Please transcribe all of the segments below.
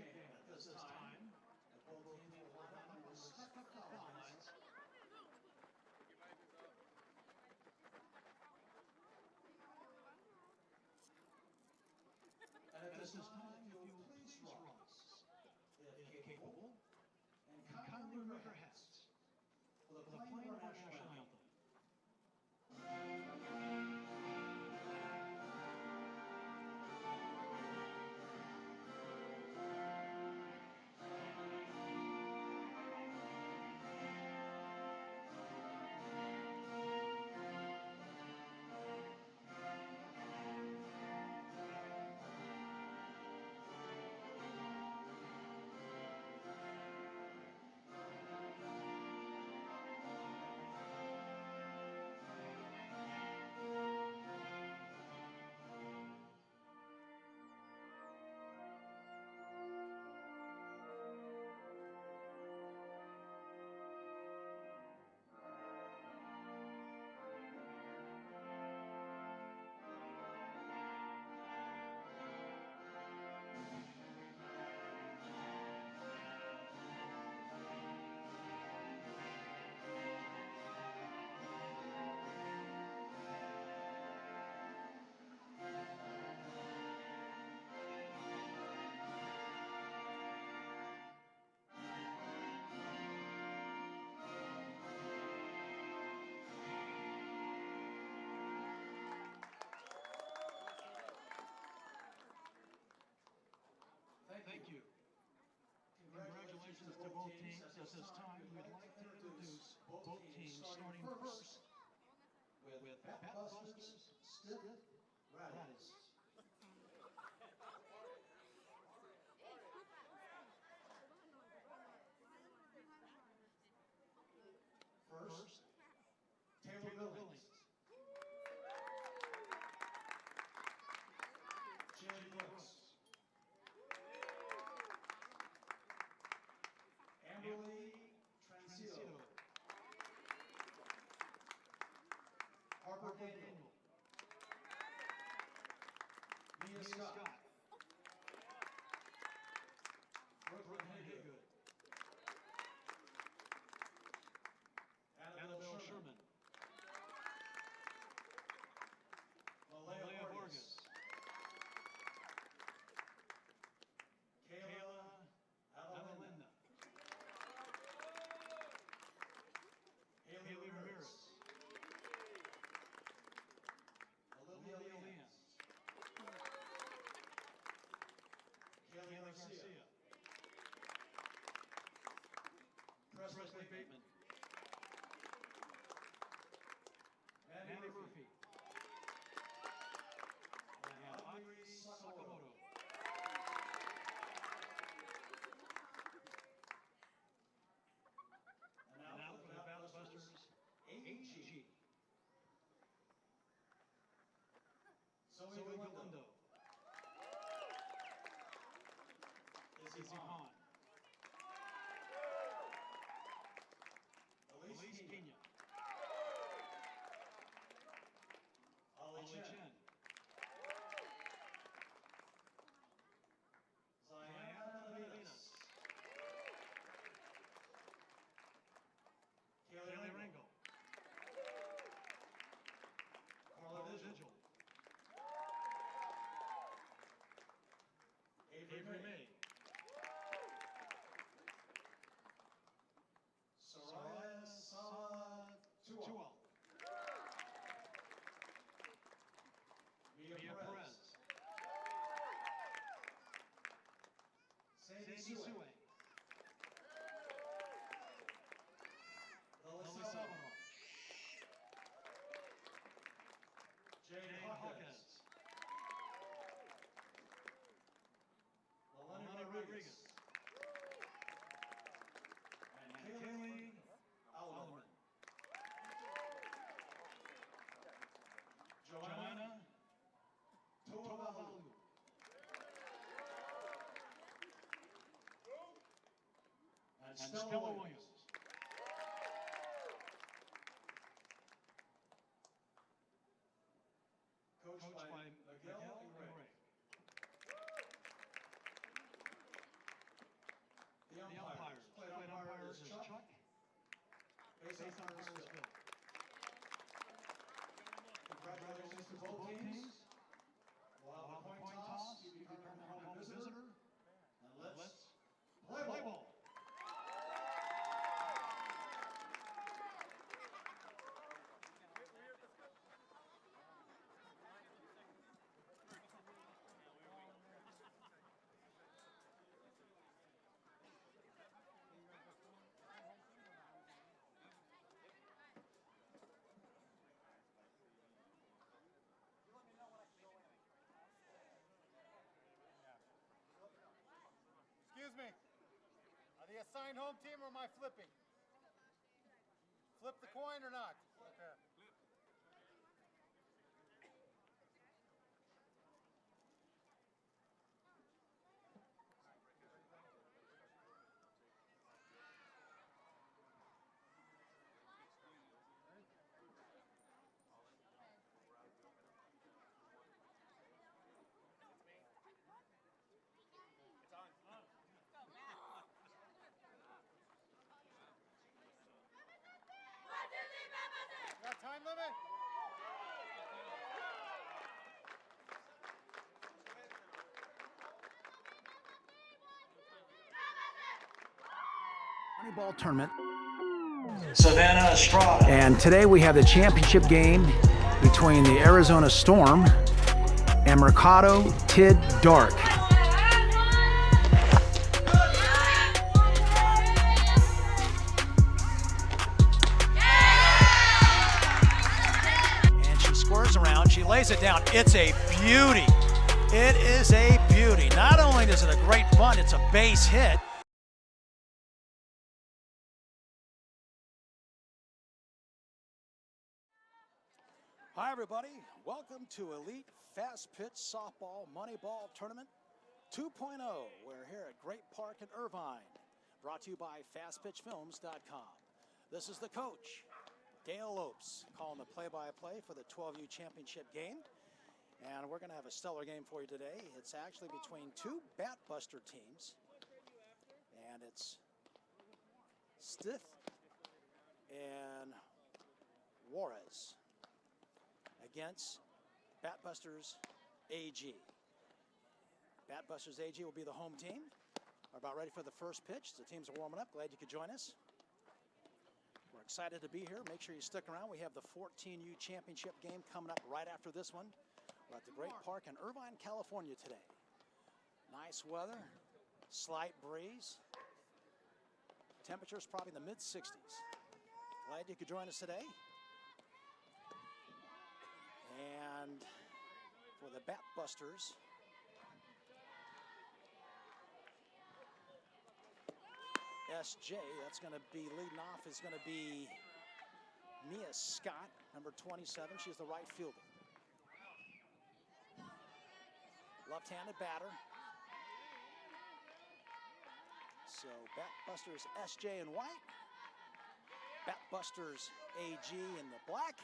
game at this time. Both teams will have their respective foul lines. And at this time, if you'll please rise, if capable, and kindly remove your hats for the playing of our national anthem. Thank you. Congratulations to both teams. At this time, we'd like to introduce both teams, starting first with Batbusters, Stiff Juarez. First, Taylor Billings. Jerry Brooks. Amberly Transillo. Harper Daniel. Mia Scott. Brooklyn Haygood. Annabelle Sherman. Malaya Vargas. Kayla Avalinda. Haley Ramirez. Olivia Leans. Kelly Garcia. Presley Bateman. Manny Murphy. And Audrey Sakamoto. And now for the Batbusters, AG. Zoe Galindo. Izzy Hahn. Elise Pena. Ollie Chen. Ziana Navilas. Kaylee Ringel. Carla Vigil. Avery May. Soraya Sala Tual. Mia Perez. Sandy Sue. Lily Salvador. Jane Hawkins. Melanie Rodriguez. And Kaylee Alderman. Joanna Toavalu. And Stella Williams. Coached by Miguel and Ray. based on her skill. Congratulations to both teams. We'll have a coin toss. You determine home and visitor. And let's play ball. Excuse me. Are they assigned home team or am I flipping? Flip the coin or not? Okay. Got time limit? Moneyball tournament. Savannah Estrada. And today we have the championship game between the Arizona Storm and Mercado Tid Dark. And she squares around, she lays it down. It's a beauty. It is a beauty. Not only is it a great bunt, it's a base hit. Hi everybody, welcome to Elite Fastpitch Softball Moneyball Tournament 2.0. We're here at Great Park in Irvine, brought to you by FastPitchFilms.com. This is the coach, Dale Lopes, calling the play-by-play for the 12U Championship game. And we're going to have a stellar game for you today. It's actually between two Batbuster teams. And it's Stith and Juarez against Batbusters AG. Batbusters AG will be the home team. We're about ready for the first pitch. The teams are warming up. Glad you could join us. We're excited to be here. Make sure you stick around. We have the 14U Championship game coming up right after this one. We're at the Great Park in Irvine, California today. Nice weather, slight breeze. Temperature's probably in the mid-60s. Glad you could join us today. And for the Batbusters, SJ, that's going to be leading off, is going to be Mia Scott, number 27. She's the right fielder. Left-handed batter. So Batbusters SJ in white, Batbusters AG in the black.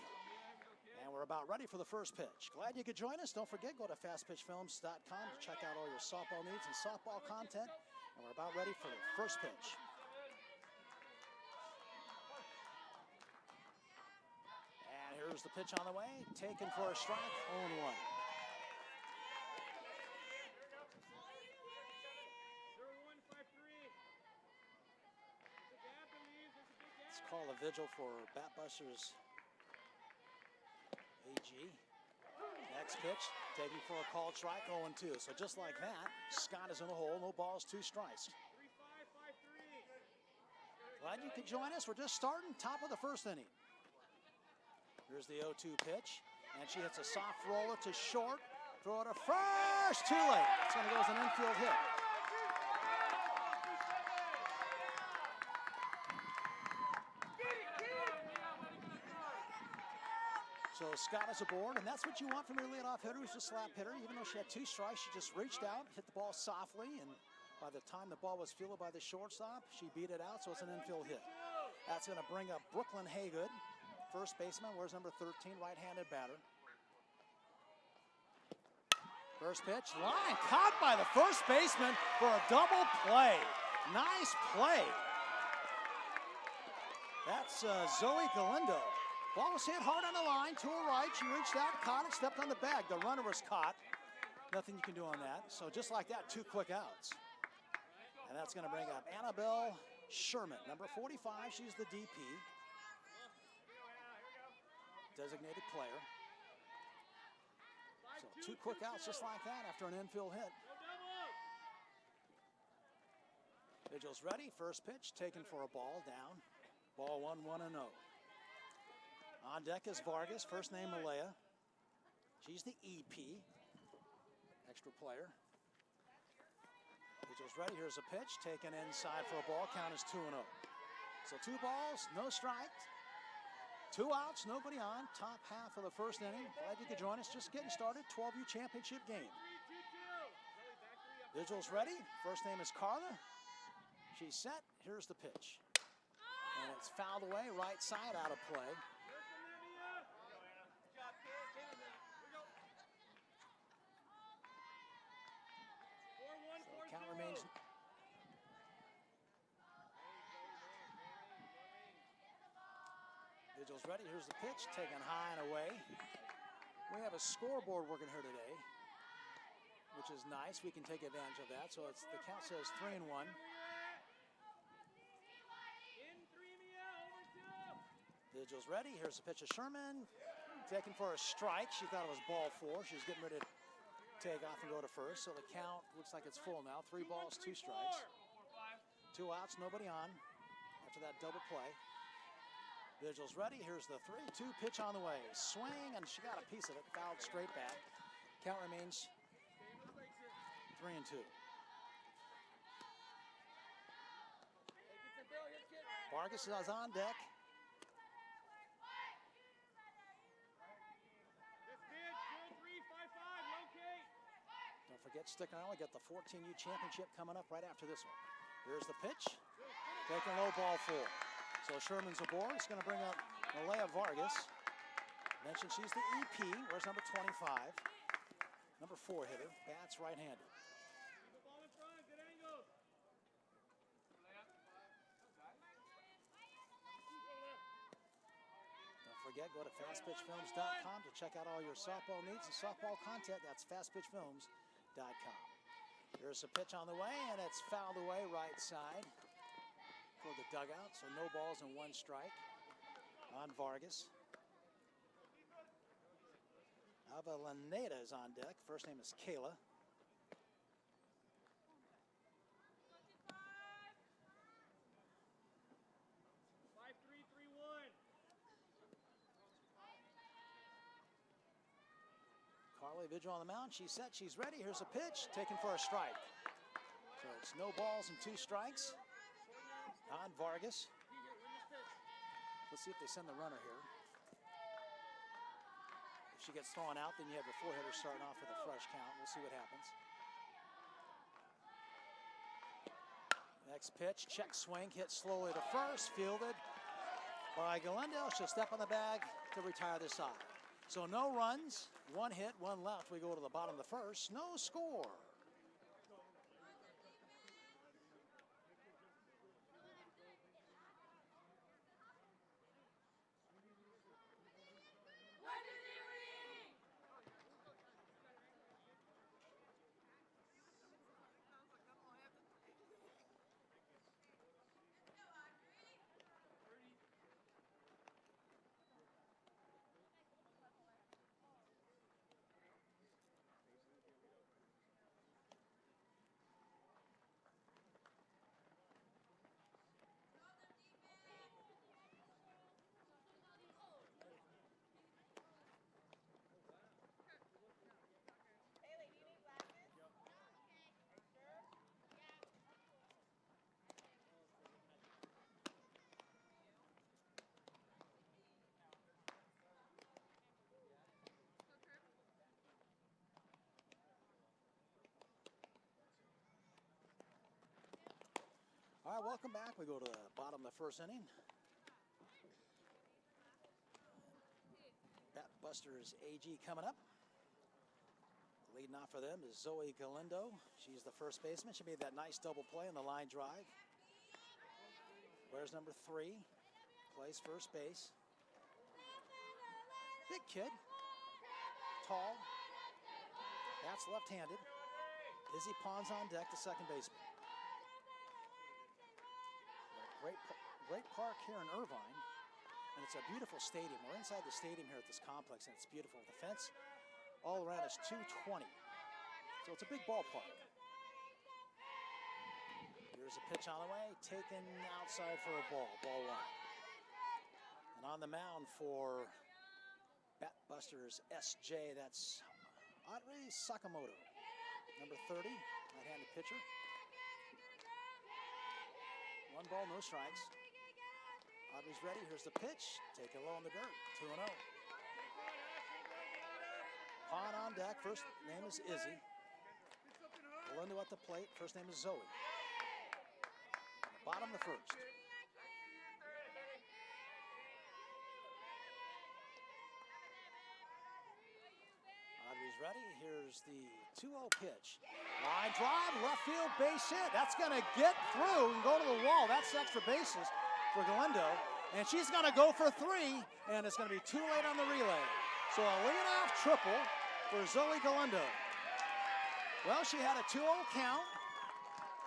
And we're about ready for the first pitch. Glad you could join us. Don't forget, go to FastPitchFilms.com to check out all your softball needs and softball content. And we're about ready for the first pitch. And here's the pitch on the way. Taken for a strike, 0-1. Let's call a vigil for Batbusters AG. Next pitch, taking for a called strike, 0-2. So just like that, Scott is in the hole, no balls, 2 strikes. Glad you could join us. We're just starting, top of the first inning. Here's the 0-2 pitch, and she hits a soft roller to short. Throw it to first, too late. It's going to go as an infield hit. So Scott is aboard, and that's what you want from your leadoff hitter, who's a slap hitter. Even though she had 2 strikes, she just reached out, hit the ball softly, and by the time the ball was fielded by the shortstop, she beat it out, so it's an infield hit. That's going to bring up Brooklyn Haygood, first baseman. Where's number 13, right-handed batter. First pitch, line caught by the first baseman for a double play. Nice play. That's Zoe Galindo. Ball was hit hard on the line to her right. She reached out, caught it, stepped on the bag. The runner was caught. Nothing you can do on that. So just like that, 2 quick outs. And that's going to bring up Annabelle Sherman, number 45. She's the DP. Designated player. So 2 quick outs just like that after an infield hit. Vigil's ready. First pitch taken for a ball down. Ball 1-1-0. On deck is Vargas, first name Malaya. She's the EP. Extra player. Vigil's ready. Here's a pitch taken inside for a ball. Count is 2-0. So 2 balls, no strikes. 2 outs, nobody on. Top half of the first inning. Glad you could join us. Just getting started. 12U championship game. Vigil's ready. First name is Carla. She's set. Here's the pitch. And it's fouled away, right side, out of play. So count remains. Vigil's ready. Here's the pitch, taken high and away. We have a scoreboard working here today, which is nice. We can take advantage of that. So the count says 3-1. Vigil's ready. Here's the pitch of Sherman. Taken for a strike. She thought it was ball 4. She was getting ready to take off and go to first. So the count looks like it's full now. 3 balls, 2 strikes. 2 outs, nobody on after that double play. Vigil's ready. Here's the 3-2 pitch on the way. Swing, and she got a piece of it. Fouled straight back. Count remains 3-2. Vargas is on deck. Don't forget, stick around. We got the 14U championship coming up right after this one. Here's the pitch. Taking low, ball 4. So Sherman's aboard. It's going to bring up Malaya Vargas. Mentioned she's the EP. Where's number 25? Number 4 hitter. Bats right-handed. Don't forget, go to fastpitchfilms.com to check out all your softball needs and softball content. That's fastpitchfilms.com. Here's a pitch on the way, and it's fouled away right side for the dugout. So no balls and 1 strike on Vargas. Avalaneda is on deck. First name is Kayla. Carly Vigil on the mound. She's set. She's ready. Here's a pitch taken for a strike. So it's no balls and 2 strikes on Vargas. Let's see if they send the runner here. If she gets thrown out, then you have the 4 hitter starting off with a fresh count. We'll see what happens. Next pitch, check swing, hit slowly to first, fielded by Galindo. She'll step on the bag to retire the side. So no runs, 1 hit, 1 left. We go to the bottom of the first. No score. All right, welcome back. We go to the bottom of the first inning. Batbusters AG coming up. Leading off for them is Zoe Galindo. She's the first baseman. She made that nice double play on the line drive. Where's number 3? plays first base. Big kid, tall, bats left-handed. Izzy Pons on deck, the second baseman. Great park here in Irvine, and it's a beautiful stadium. We're inside the stadium here at this complex, and it's beautiful. The fence all around is 220, so it's a big ballpark. Here's a pitch on the way, taken outside for a ball, ball one. And on the mound for Batbusters SJ, that's Audrey Sakamoto, number 30, right-handed pitcher. 1 ball, no strikes. Audrey's ready, here's the pitch, taken low in the dirt, 2-0. Pond on deck, first name is Izzy. Galindo at the plate, first name is Zoe. Bottom of the first. Audrey's ready. Here's the 2-0 pitch. Line drive, left field, base hit. That's going to get through and go to the wall. That's extra bases for Galindo. And she's going to go for 3, and it's going to be too late on the relay. So a leadoff triple for Zoe Galindo. Well, she had a 2-0 count.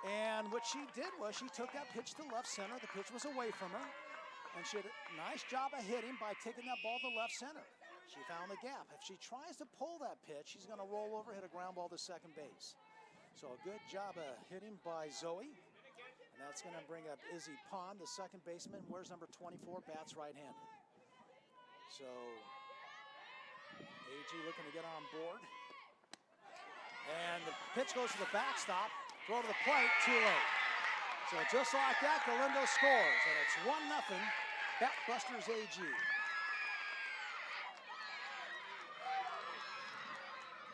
And what she did was she took that pitch to left center. The pitch was away from her. And she had a nice job of hitting by taking that ball to left center. She found the gap. If she tries to pull that pitch, she's going to roll over, hit a ground ball to second base. So a good job of hitting by Zoe. And that's going to bring up Izzy Pond, the second baseman. Where's number 24? Bats right-handed. So AG looking to get on board. And the pitch goes to the backstop. Throw to the plate, too late. So just like that, Galindo scores, and it's 1-0, Batbusters AG.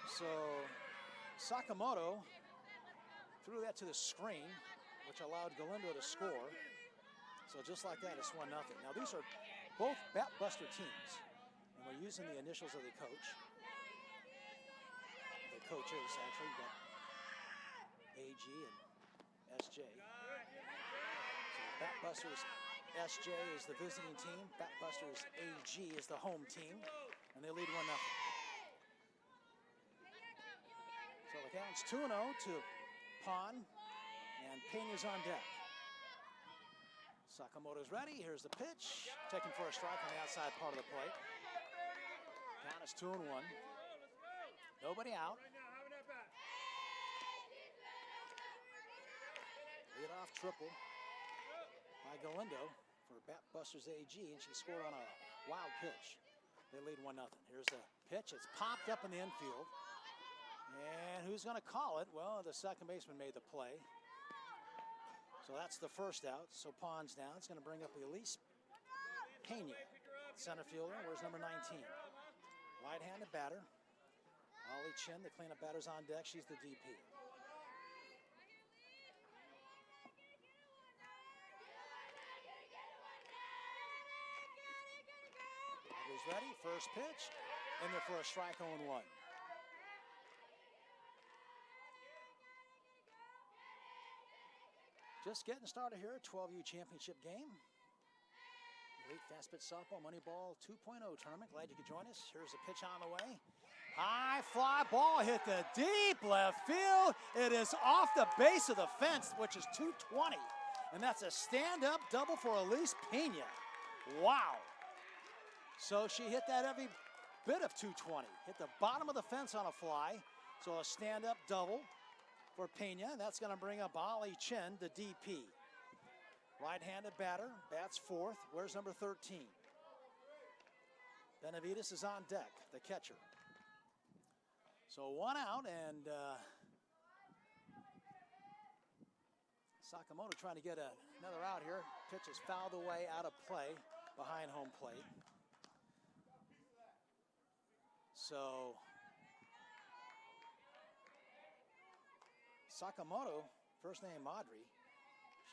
So Sakamoto threw that to the screen, which allowed Galindo to score. So just like that, it's 1-0. Now these are both Batbuster teams, and we're using the initials of the coach. The coaches, actually, got AG and SJ. So Batbusters SJ is the visiting team. Batbusters AG is the home team. And they lead 1-0. So the count's 2-0 to Pond. And Pena's on deck. Sakamoto's ready. Here's the pitch. Taken for a strike on the outside part of the plate. Count is 2-1. Nobody out. Lead-off triple by Galindo for Batbusters AG, and she scored on a wild pitch. They lead 1-0. Here's the pitch. It's popped up in the infield. And who's going to call it? Well, the second baseman made the play. So that's the first out. So Pond's down. It's going to bring up Elise Pena, center fielder. Where's number 19? Right-handed batter. Ollie Chin, the cleanup batter's on deck. She's the DP. Ready, first pitch, in there for a strike, 0-1. Just getting started here at 12U championship game. Elite Fastpitch Softball Moneyball 2.0 tournament. Glad you could join us. Here's a pitch on the way. High fly ball hit the deep left field. It is off the base of the fence, which is 220. And that's a stand-up double for Elise Pena. Wow. So she hit that every bit of 220. Hit the bottom of the fence on a fly. So a stand-up double for Pena. That's going to bring up Ollie Chin, the DP. Right-handed batter, bats fourth. Where's number 13? Benavides is on deck, the catcher. So 1 out, and Sakamoto trying to get another out here. Pitch is fouled away, out of play, behind home plate. So Sakamoto, first name Audrey,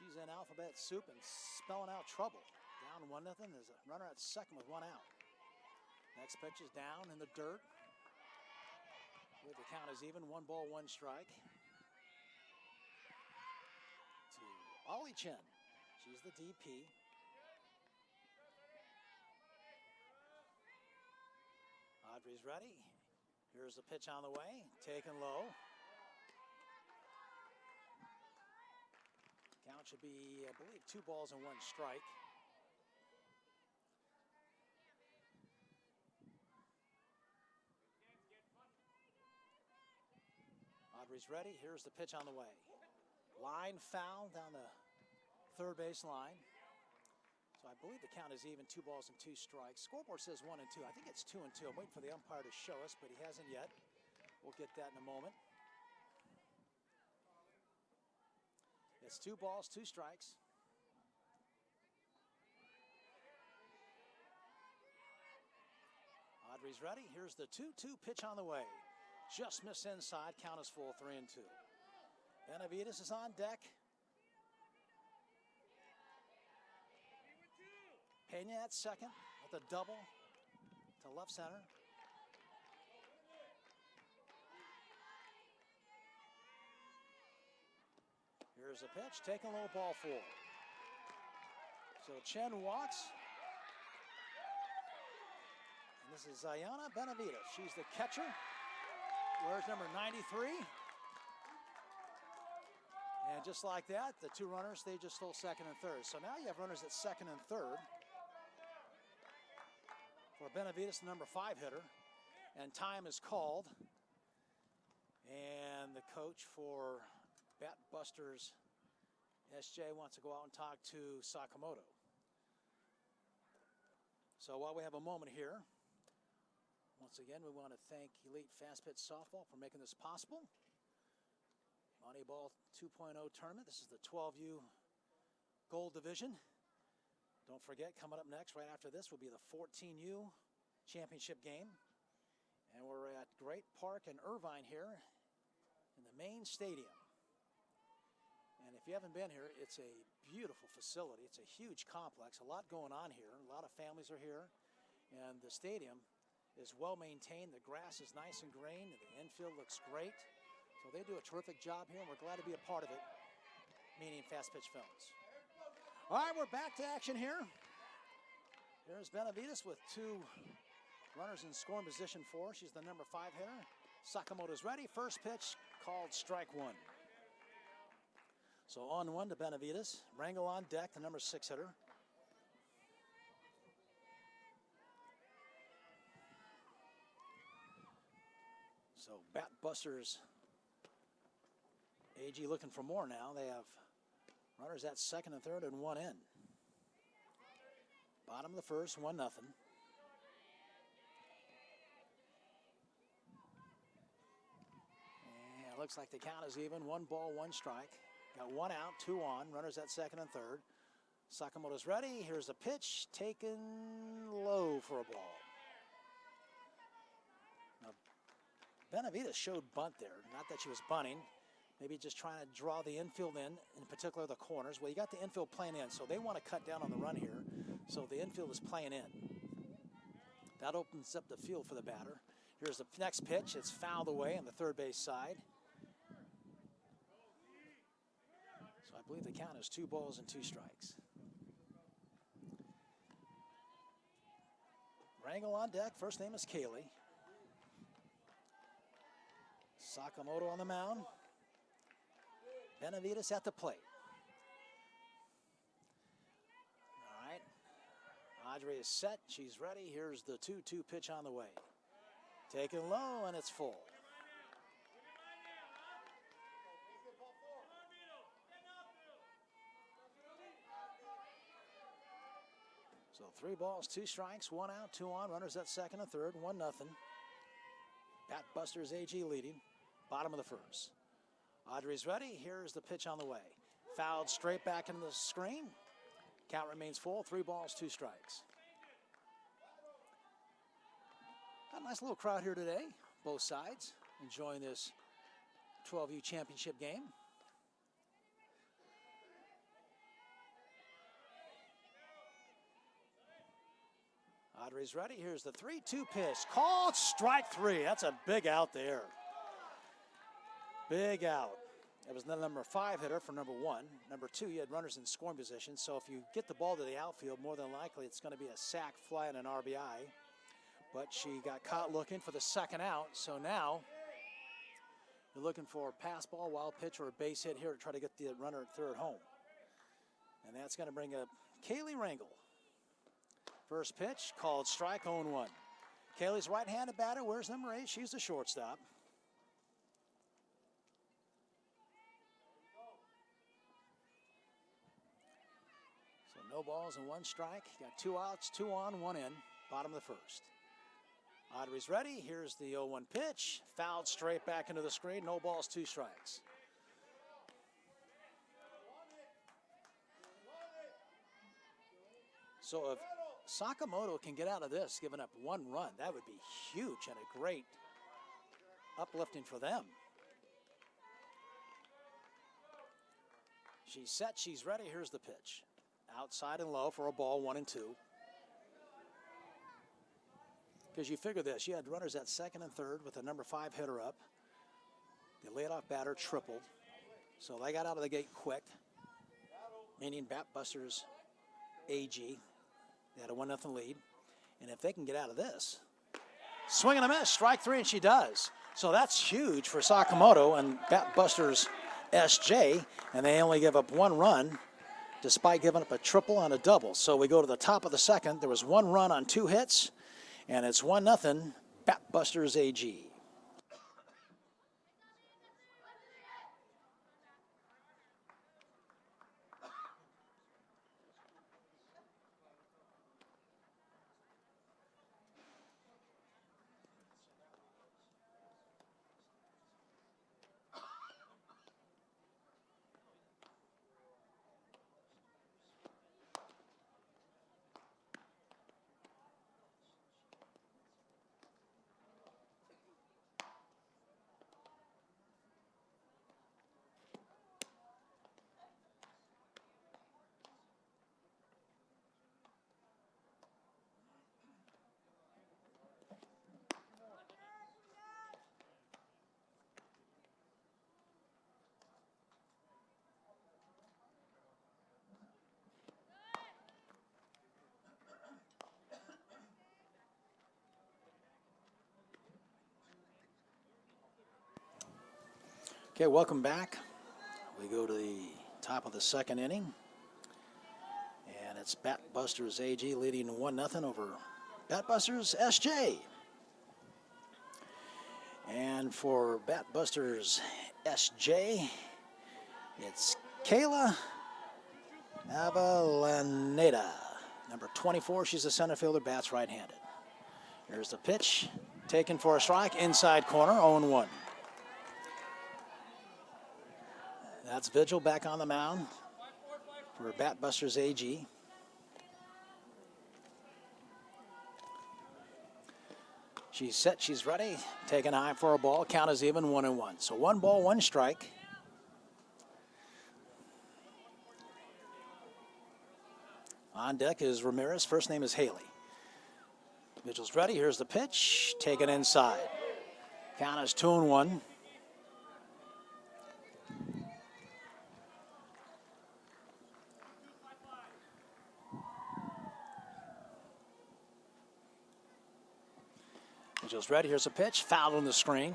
she's in alphabet soup and spelling out trouble. Down 1-0. There's a runner at second with 1 out. Next pitch is down in the dirt. With the count is even, 1 ball, 1 strike. To Ollie Chen. She's the DP. Audrey's ready. Here's the pitch on the way, taken low. Count should be, I believe, 2 balls and 1 strike. Audrey's ready. Here's the pitch on the way. Line foul down the third base line. So I believe the count is even, 2 balls and 2 strikes. Scoreboard says 1 and 2. I think it's 2 and 2. I'm waiting for the umpire to show us, but he hasn't yet. We'll get that in a moment. It's 2 balls, 2 strikes. Audrey's ready. Here's the 2-2 pitch on the way. Just missed inside. Count is full, 3 and 2. Benavides is on deck. Pena at second with a double to left center. Here's a pitch, taking a low, ball 4. So Chen walks. And this is Ayana Benavides. She's the catcher. Wears number 93. And just like that, the 2 runners, they just stole second and third. So now you have runners at second and third for Benavides, the number 5 hitter. And time is called. And the coach for Batbusters, SJ, wants to go out and talk to Sakamoto. So while we have a moment here, once again, we want to thank Elite Fastpitch Softball for making this possible. Moneyball 2.0 tournament. This is the 12U Gold Division. Don't forget, coming up next, right after this, will be the 14U Championship game. And we're at Great Park in Irvine here in the main stadium. And if you haven't been here, it's a beautiful facility. It's a huge complex, a lot going on here. A lot of families are here. And the stadium is well maintained. The grass is nice and green. And the infield looks great. So they do a terrific job here, and we're glad to be a part of it, meaning Fastpitch Films. All right, we're back to action here. Here's Benavides with 2 runners in scoring position for her. She's the number 5 hitter. Sakamoto's ready. First pitch called strike 1. So on 1 to Benavides. Rangel on deck, the number 6 hitter. So Batbusters AG looking for more now. They have runners at second and third and 1 in. Bottom of the first, 1-0. And it looks like the count is even. 1 ball, 1 strike. Got 1 out, 2 on. Runners at second and third. Sakamoto's ready. Here's the pitch. Taken low for a ball. Now, Benavides showed bunt there. Not that she was bunting. Maybe just trying to draw the infield in particular the corners. Well, you got the infield playing in, so they want to cut down on the run here. So the infield is playing in. That opens up the field for the batter. Here's the next pitch. It's fouled away on the third base side. So I believe the count is 2 balls and 2 strikes. Rangel on deck. First name is Kaylee. Sakamoto on the mound. Benavides at the plate. All right. Audrey is set. She's ready. Here's the 2-2 pitch on the way. Taken low, and it's full. So 3 balls, 2 strikes, 1 out, 2 on. Runners at second and third, 1-0. Batbusters AG leading. Bottom of the first. Audrey's ready. Here's the pitch on the way. Fouled straight back into the screen. Count remains full. 3 balls, 2 strikes. Got a nice little crowd here today. Both sides enjoying this 12U championship game. Audrey's ready. Here's the 3-2 pitch. Called strike 3. That's a big out there. Big out. It was the number 5 hitter for number 1. Number 2, you had runners in scoring position. So if you get the ball to the outfield, more than likely it's going to be a sac, fly, and an RBI. but she got caught looking for the second out. So now you're looking for a pass ball, wild pitch, or a base hit here to try to get the runner at third home. And that's going to bring up Kaylee Rangel. First pitch, called strike, 0-1. Kaylee's right-handed batter. Where's number 8? She's the shortstop. So no balls and 1 strike. Got 2 outs, 2 on, 1 in. Bottom of the first. Audrey's ready. Here's the 0-1 pitch. Fouled straight back into the screen. No balls, 2 strikes. So if Sakamoto can get out of this, giving up 1 run, that would be huge and a great uplifting for them. She's set, she's ready. Here's the pitch. Outside and low for a ball, 1-2. Because you figure this, you had runners at second and third with the number 5 hitter up. The leadoff batter tripled. So they got out of the gate quick, meaning Batbusters AG. They had a 1-0 lead. And if they can get out of this, swing and a miss, strike 3, and she does. So that's huge for Sakamoto and Batbusters SJ, and they only give up 1 run despite giving up a triple and a double. So we go to the top of the second. There was 1 run on 2 hits, and it's 1-0 Batbusters AG. Okay, welcome back. We go to the top of the second inning. And it's Batbusters AG leading 1-0 over Batbusters SJ. And for Batbusters SJ, it's Kayla Avellaneda. Number 24, she's a center fielder, bats right-handed. Here's the pitch, taken for a strike, inside corner, 0-1. That's Vigil back on the mound for Batbusters AG. She's set, she's ready. Taking high for a ball. Count is even, 1-1. So 1 ball, 1 strike. On deck is Ramirez. First name is Haley. Vigil's ready. Here's the pitch. Taken inside. Count is 2-1. Vigil's ready. Here's a pitch. Fouled on the screen.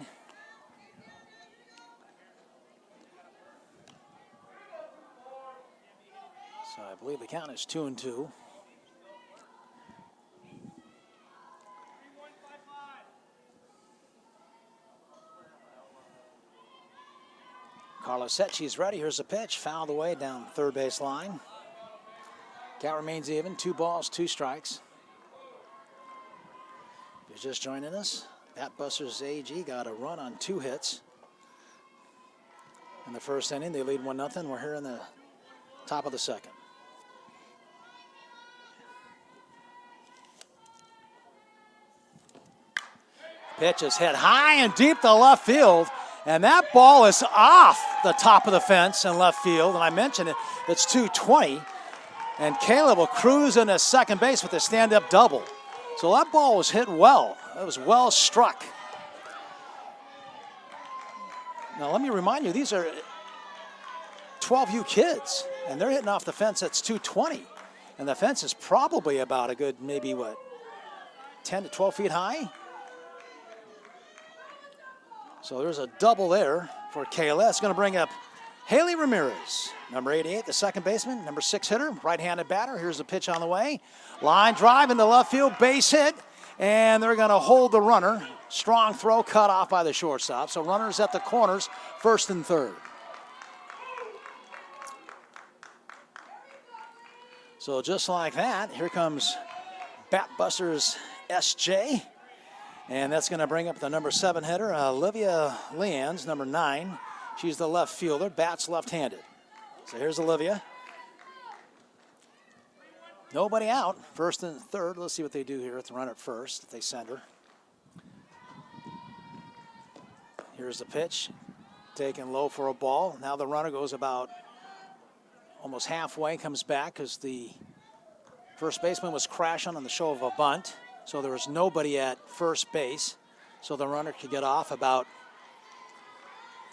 So I believe the count is 2-2. Carla set. She's ready. Here's a pitch. Fouled away down third base line. Count remains even. 2 balls, 2 strikes. If you're just joining us, Batbusters AG got a run on 2 hits. In the first inning, they lead 1-0. We're here in the top of the second. Pitch is hit high and deep to left field, and that ball is off the top of the fence in left field. And I mentioned it, it's 220, and Caleb will cruise into second base with a stand-up double. So that ball was hit well. It was well struck. Now let me remind you, these are 12U kids, and they're hitting off the fence that's 220. And the fence is probably about a good, maybe what, 10 to 12 feet high. So there's a double there for Kayla. That's going to bring up Haley Ramirez, number 88, the second baseman, number 6 hitter, right-handed batter. Here's the pitch on the way. Line drive into left field, base hit, and they're going to hold the runner. Strong throw, cut off by the shortstop. So runners at the corners, first and third. So just like that, here comes Batbusters SJ. And that's going to bring up the number 7 hitter, Olivia Leans, number 9. She's the left fielder. Bat's left-handed. So here's Olivia. Nobody out. First and third. Let's see what they do here at the run at first if they send her. Here's the pitch. Taken low for a ball. Now the runner goes about almost halfway, comes back because the first baseman was crashing on the show of a bunt. So there was nobody at first base. So the runner could get off about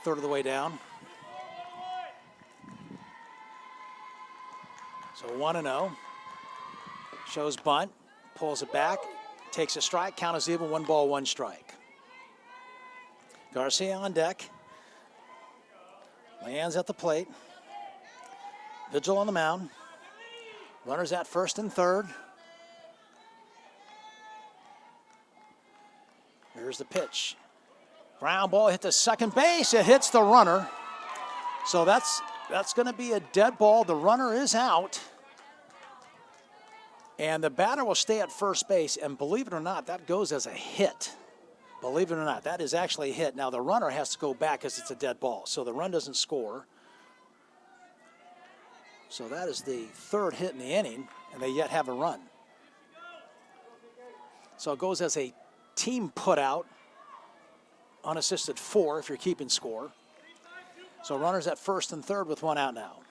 a third of the way down. So 1-0. Shows bunt, pulls it back, takes a strike, count is even, 1 ball, 1 strike. Garcia on deck. Lands at the plate. Vigil on the mound. Runners at first and third. Here's the pitch. Ground ball hit the second base. It hits the runner. So that's going to be a dead ball. The runner is out. And the batter will stay at first base. And believe it or not, that goes as a hit. Believe it or not, that is actually a hit. Now the runner has to go back because it's a dead ball. So the run doesn't score. So that is the third hit in the inning, and they yet have a run. So it goes as a team put out, unassisted 4 if you're keeping score. So runners at first and third with 1 out now.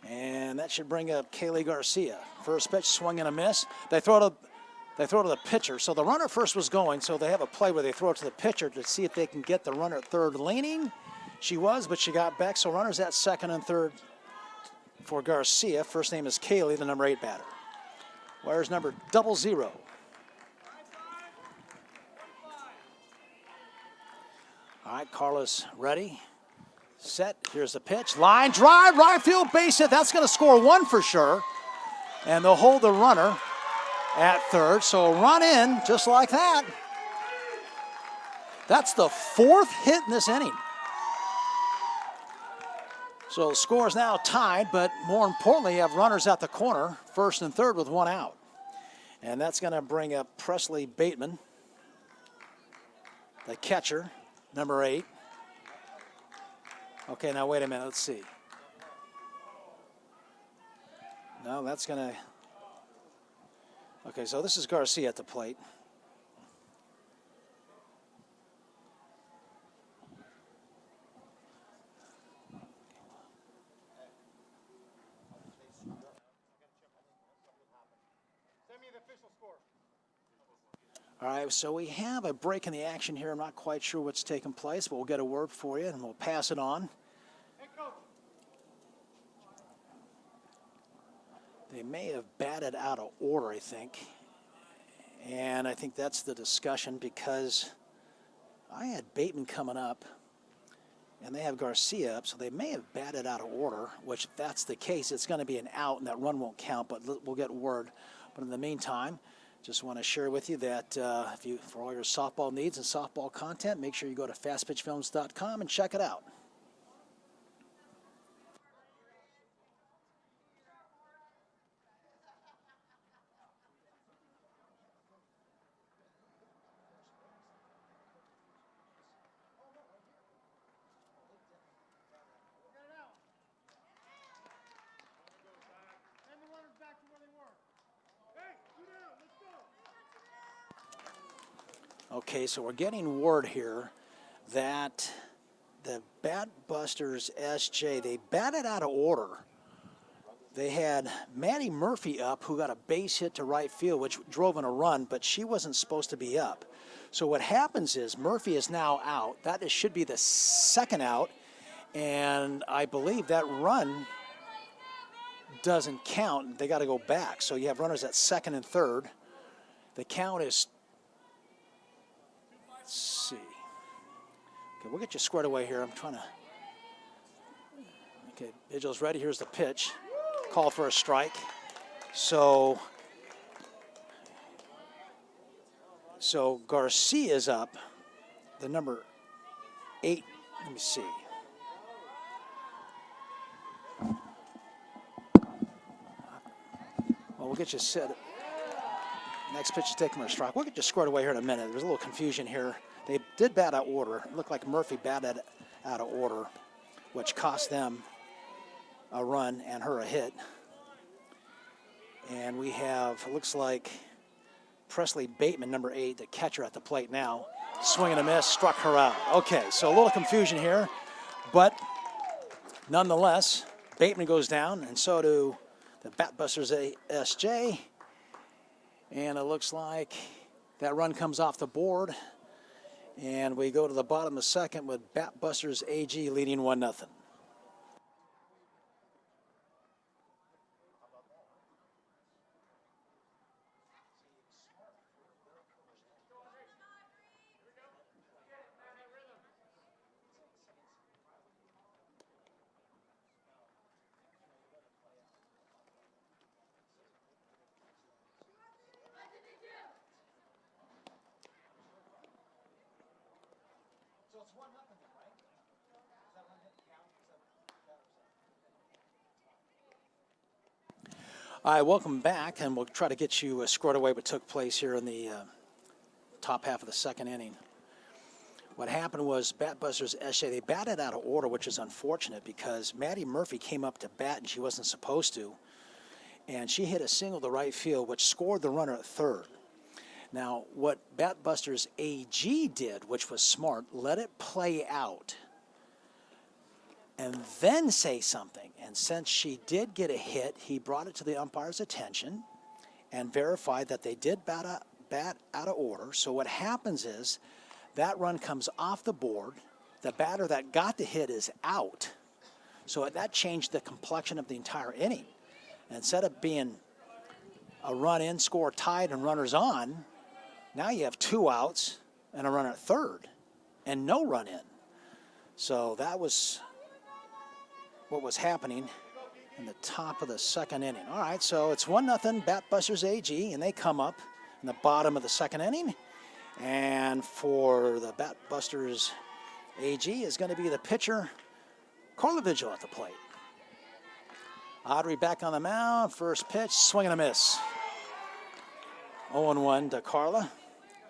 And that should bring up Kaylee Garcia. First pitch, swing and a miss. They throw to the pitcher. So the runner first was going, so they have a play where they throw it to the pitcher to see if they can get the runner at third leaning. She was, but she got back. So runners at second and third for Garcia. First name is Kaylee, the number 8 batter. Where's number 00? All right, Carlos ready, set. Here's the pitch. Line drive, right field, base hit. That's going to score 1 for sure. And they'll hold the runner at third. So run in just like that. That's the 4th hit in this inning. So the score is now tied, but more importantly, you have runners at the corner, first and third with 1 out. And that's going to bring up Presley Bateman, the catcher, number 8. Okay, now wait a minute, let's see. No, that's going to... Okay, so this is Garcia at the plate. All right, so we have a break in the action here. I'm not quite sure what's taking place, but we'll get a word for you and we'll pass it on. They may have batted out of order, I think. And I think that's the discussion because I had Bateman coming up and they have Garcia up, so they may have batted out of order, which if that's the case, it's going to be an out and that run won't count, but we'll get word. But in the meantime, just want to share with you that for all your softball needs and softball content, make sure you go to fastpitchfilms.com and check it out. Okay, so we're getting word here that the Batbusters SJ, they batted out of order. They had Maddie Murphy up, who got a base hit to right field, which drove in a run, but she wasn't supposed to be up. So what happens is Murphy is now out. Should be the 2nd out, and I believe that run doesn't count. They got to go back. So you have runners at 2nd and 3rd. The count is, let's see. Okay, we'll get you squared away here. I'm trying to. Okay, Vigil's ready. Here's the pitch. Call for a strike. So Garcia's up. The number 8. Let me see. Well, we'll get you set. Next pitch is taking for a strike. We'll get you squared away here in a minute. There's a little confusion here. They did bat out of order. It looked like Murphy batted out of order, which cost them a run and her a hit. And we have, it looks like Presley Bateman, number 8, the catcher at the plate now. Swing and a miss, struck her out. Okay, so a little confusion here, but nonetheless, Bateman goes down, and so do the Batbusters SJ. And it looks like that run comes off the board, and we go to the bottom of the second with Batbusters AG leading 1-0. All right, welcome back, and we'll try to get you squared away what took place here in the top half of the second inning. What happened was Batbusters SJ, they batted out of order, which is unfortunate because Maddie Murphy came up to bat and she wasn't supposed to, and she hit a single to right field, which scored the runner at third. Now, what Batbusters AG did, which was smart, let it play out and then say something. And since she did get a hit, he brought it to the umpire's attention and verified that they did bat out of order. So what happens is that run comes off the board. The batter that got the hit is out. So that changed the complexion of the entire inning. And instead of being a run in, score tied, and runners on, now you have 2 outs and a runner at third and no run in. So that was what was happening in the top of the second inning. All right, so it's 1-0 Batbusters AG, and they come up in the bottom of the second inning. And for the Batbusters AG is going to be the pitcher, Carla Vigil at the plate. Audrey back on the mound, first pitch, swing and a miss. 0-1 to Carla.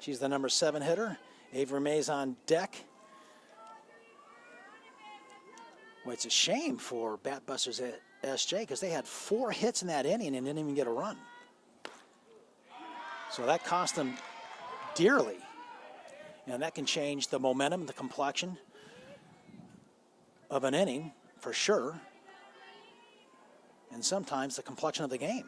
She's the number 7 hitter. Avery Mays on deck. Well, it's a shame for Batbusters SJ because they had 4 hits in that inning and didn't even get a run. So that cost them dearly. And that can change the momentum, the complexion of an inning for sure. And sometimes the complexion of the game.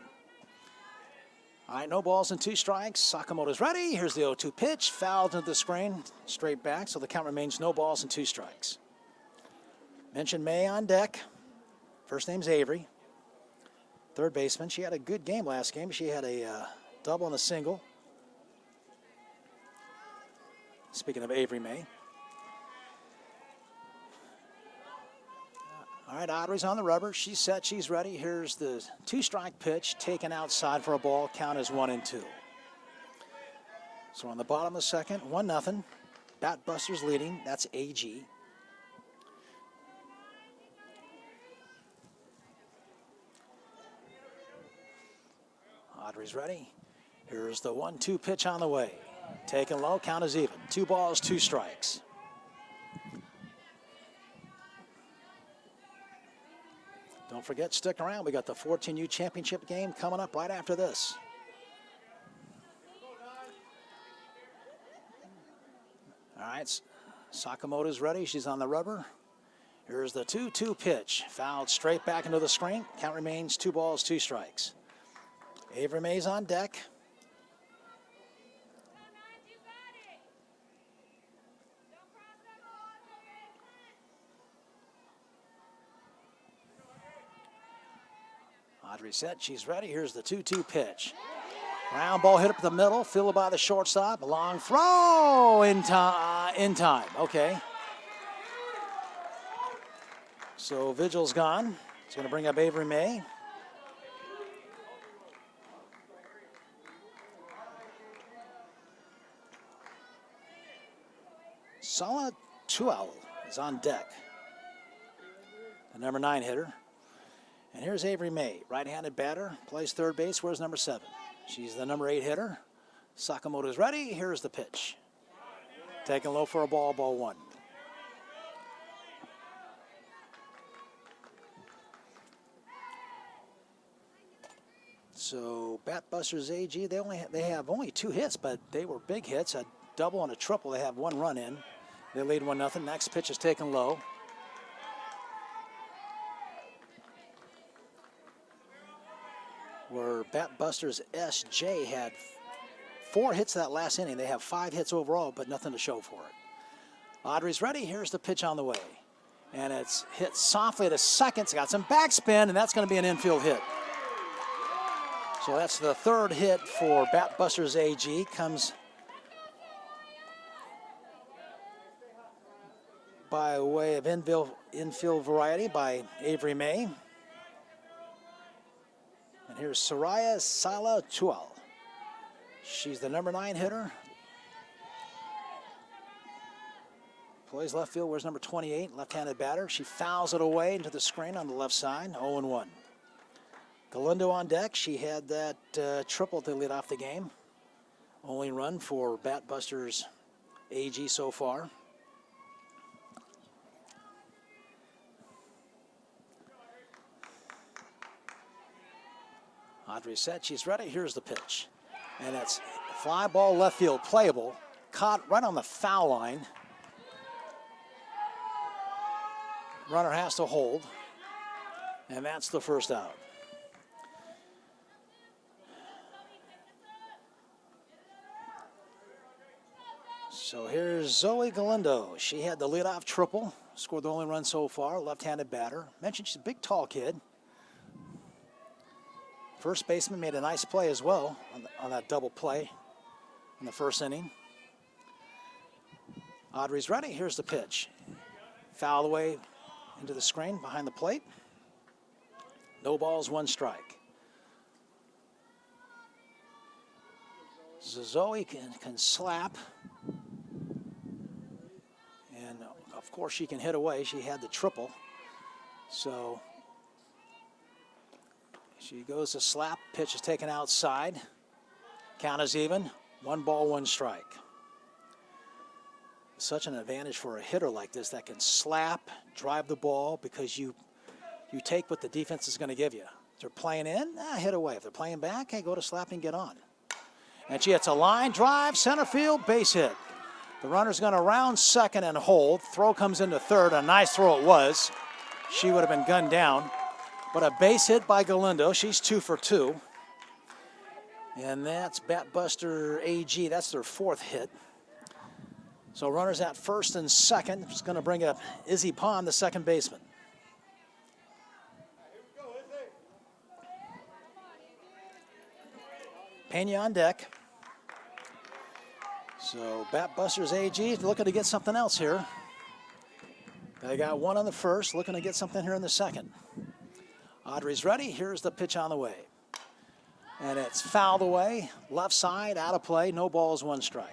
All right, no balls and 2 strikes. Sakamoto's ready. Here's the 0-2 pitch. Fouled into the screen, straight back. So the count remains no balls and 2 strikes. Mentioned May on deck. First name's Avery. Third baseman. She had a good game last game. She had a double and a single. Speaking of Avery May. All right, Audrey's on the rubber. She's set. She's ready. Here's the 2-strike pitch taken outside for a ball. Count is 1-2. So on the bottom of the second, 1-0. Batbusters leading. That's AG. Audrey's ready. Here's the 1-2 pitch on the way. Taken low, count is even. 2 balls, 2 strikes. Don't forget, stick around. We got the 14U championship game coming up right after this. All right, Sakamoto's ready. She's on the rubber. Here's the 2-2 pitch. Fouled straight back into the screen. Count remains 2 balls, 2 strikes. Avery Mays on deck. Audrey set. She's ready. Here's the 2-2 pitch. Ground ball hit up the middle, fielded by the shortstop. A long throw in time. Okay. So Vigil's gone. It's going to bring up Avery May. Sala Tual is on deck. The number 9 hitter. And here's Avery May, right-handed batter, plays third base. Where's number 7? She's the number 8 hitter. Sakamoto's ready. Here's the pitch. Taken low for a ball, ball 1. So Batbusters AG, they have only 2 hits, but they were big hits, a double and a triple. They have 1 run in. They lead 1-0. Next pitch is taken low. Where Batbusters SJ had 4 hits that last inning. They have 5 hits overall, but nothing to show for it. Audrey's ready. Here's the pitch on the way. And it's hit softly to second. It's got some backspin, and that's going to be an infield hit. So that's the 3rd hit for Batbusters AG. Comes by way of infield variety by Avery May. And here's Soraya Sala Tual. She's the number 9 hitter. Plays left field. Where's number 28? Left-handed batter. She fouls it away into the screen on the left side. 0-1. Galindo on deck. She had that triple to lead off the game. Only run for Batbusters AG so far. Audrey set. She's ready. Here's the pitch. And it's fly ball left field, playable. Caught right on the foul line. Runner has to hold. And that's the first out. So here's Zoe Galindo. She had the leadoff triple. Scored the only run so far. Left-handed batter. Mentioned she's a big, tall kid. First baseman made a nice play as well on that double play in the first inning. Audrey's ready. Here's the pitch. Foul away into the screen behind the plate. No balls, 1 strike. Zoe can slap. And, of course, she can hit away. She had the triple. So she goes to slap. Pitch is taken outside. Count is even. 1 ball, 1 strike. Such an advantage for a hitter like this that can slap, drive the ball, because you take what the defense is going to give you. If they're playing in, hit away. If they're playing back, hey, go to slap and get on. And she hits a line drive, center field, base hit. The runner's going to round second and hold. Throw comes into third. A nice throw it was. She would have been gunned down. But a base hit by Galindo. She's 2 for 2. And that's Batbuster AG. That's their 4th hit. So runners at first and second. It's going to bring up Izzy Pond, the second baseman. Pena on deck. So Batbusters AG looking to get something else here. They got 1 on the first, looking to get something here in the second. Audrey's ready. Here's the pitch on the way. And it's fouled away. Left side, out of play. No balls, 1 strike.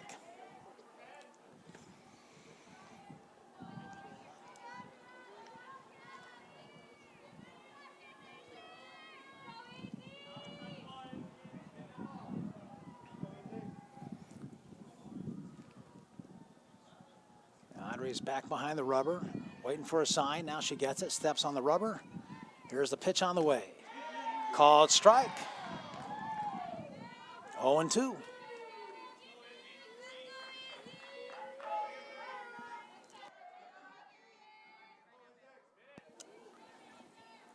Audrey's back behind the rubber, waiting for a sign. Now she gets it, steps on the rubber. Here's the pitch on the way. Called strike. 0-2.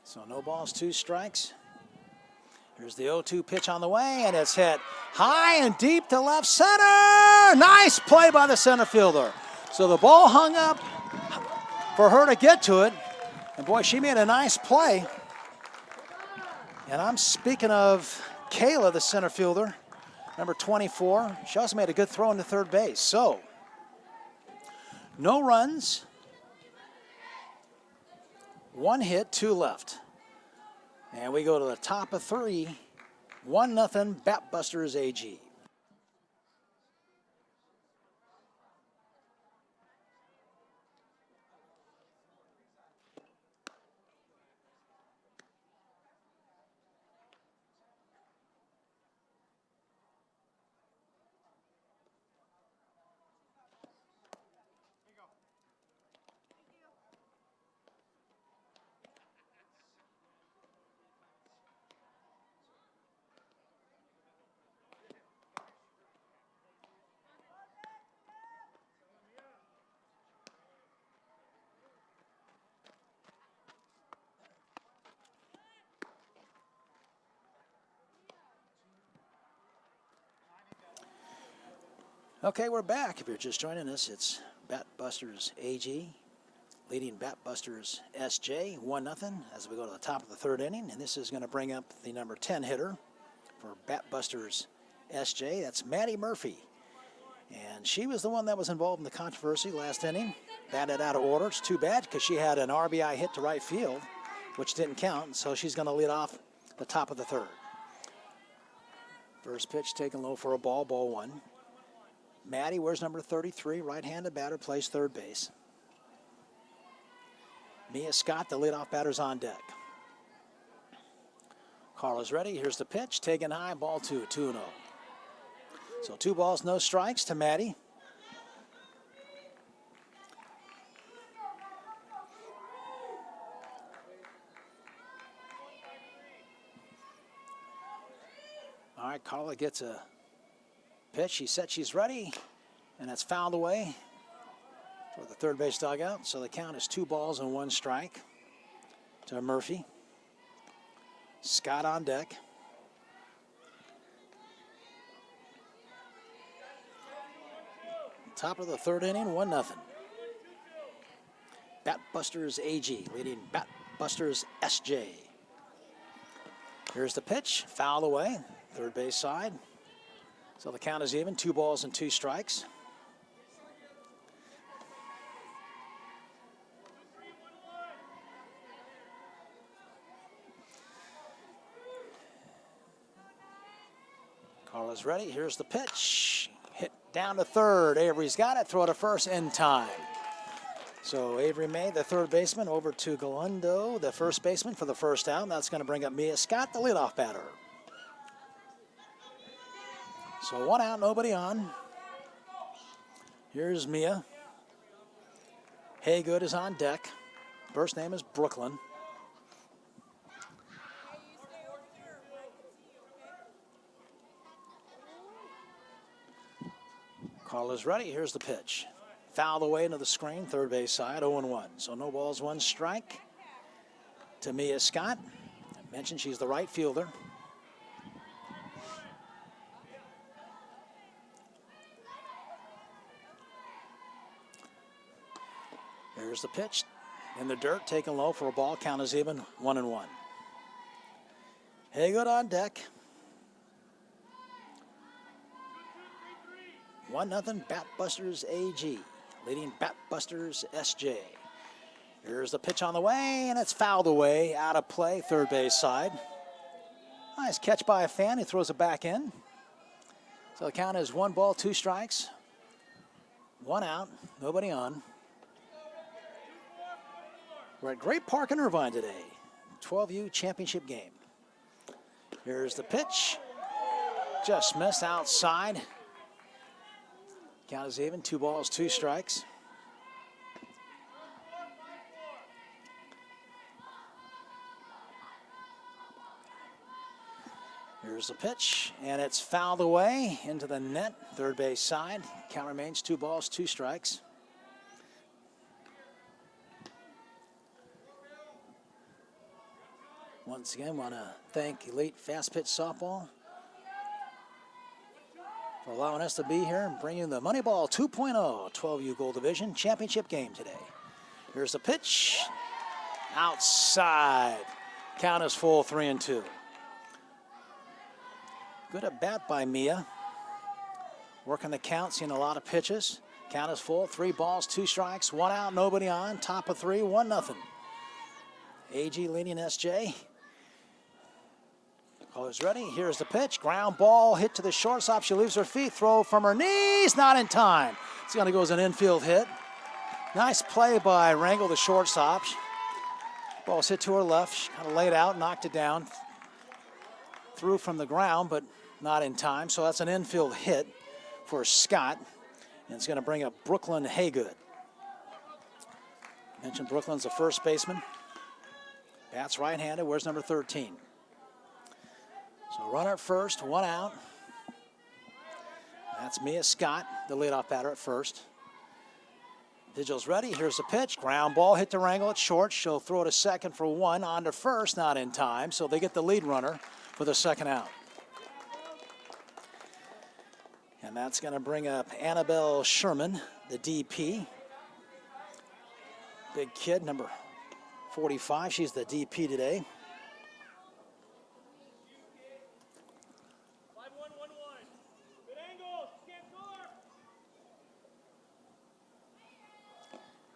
So no balls, 2 strikes. Here's the 0-2 pitch on the way, and it's hit high and deep to left center. Nice play by the center fielder. So the ball hung up for her to get to it. And boy, she made a nice play. And I'm speaking of Kayla, the center fielder. number 24. She also made a good throw into third base. So, no runs, 1 hit, 2 left. And we go to the top of 3, 1-0 Batbusters AG. Okay, we're back. If you're just joining us, it's Batbusters AG leading Batbusters SJ 1-0 as we go to the top of the 3rd inning. And this is going to bring up the number 10 hitter for Batbusters SJ. That's Maddie Murphy. And she was the one that was involved in the controversy last inning. Batted out of order. It's too bad because she had an RBI hit to right field, which didn't count. So she's going to lead off the top of the 3rd. First pitch taken low for a ball, ball 1. Maddie wears number 33, right-handed batter, plays third base. Mia Scott, the leadoff batter's on deck. Carla's ready. Here's the pitch, taken high, ball 2, 2-0. So 2 balls, no strikes to Maddie. All right, Carla gets a pitch. She said she's ready, and that's fouled away for the third base dugout. So the count is 2 balls and 1 strike to Murphy. Scott on deck. Top of the 3rd inning, 1-0. Batbusters AG leading Batbusters SJ. Here's the pitch, fouled away, third base side. So the count is even, 2 balls and 2 strikes. Carla's ready. Here's the pitch. Hit down to 3rd. Avery's got it. Throw to first in time. So Avery May, the 3rd baseman, over to Galindo, the 1st baseman, for the 1st out. That's going to bring up Mia Scott, the leadoff batter. So 1 out, nobody on. Here's Mia. Haygood is on deck. First name is Brooklyn. Carla's ready. Here's the pitch. Fouled away into the screen, third base side, 0-1. So no balls, 1 strike to Mia Scott. I mentioned she's the right fielder. Here's the pitch. In the dirt, taken low for a ball. Count is even, 1-1. Haygood on deck. 1-0 Batbusters AG, leading Batbusters SJ. Here's the pitch on the way, and it's fouled away, out of play, third base side. Nice catch by a fan. He throws it back in. So the count is 1 ball, 2 strikes. 1 out, nobody on. We're at Great Park in Irvine today. 12U championship game. Here's the pitch. Just missed outside. Count is even, 2 balls, 2 strikes. Here's the pitch, and it's fouled away into the net, third base side. Count remains 2 balls, 2 strikes. Once again, want to thank Elite Fastpitch Softball for allowing us to be here and bring you the Moneyball 2.0 12U Gold Division Championship game today. Here's the pitch. Outside. Count is full, 3-2. Good at bat by Mia. Working the count, seeing a lot of pitches. Count is full. 3 balls, 2 strikes, 1 out, nobody on. Top of 3, 1-0. AG leading SJ. Caller's ready. Here's the pitch. Ground ball hit to the shortstop. She leaves her feet. Throw from her knees. Not in time. It's going to go as an infield hit. Nice play by Rangel, the shortstop. Ball's hit to her left. She kind of laid out, knocked it down. Threw from the ground, but not in time. So that's an infield hit for Scott. And it's going to bring up Brooklyn Haygood. Mentioned Brooklyn's the first baseman. Bats right-handed. Where's number 13? So runner at first, 1 out. That's Mia Scott, the leadoff batter at first. Vigil's ready. Here's the pitch. Ground ball hit to Rangel at short. She'll throw it to second for 1. On to first, not in time. So they get the lead runner for the second out. And that's going to bring up Annabelle Sherman, the DP. Big kid, number 45. She's the DP today.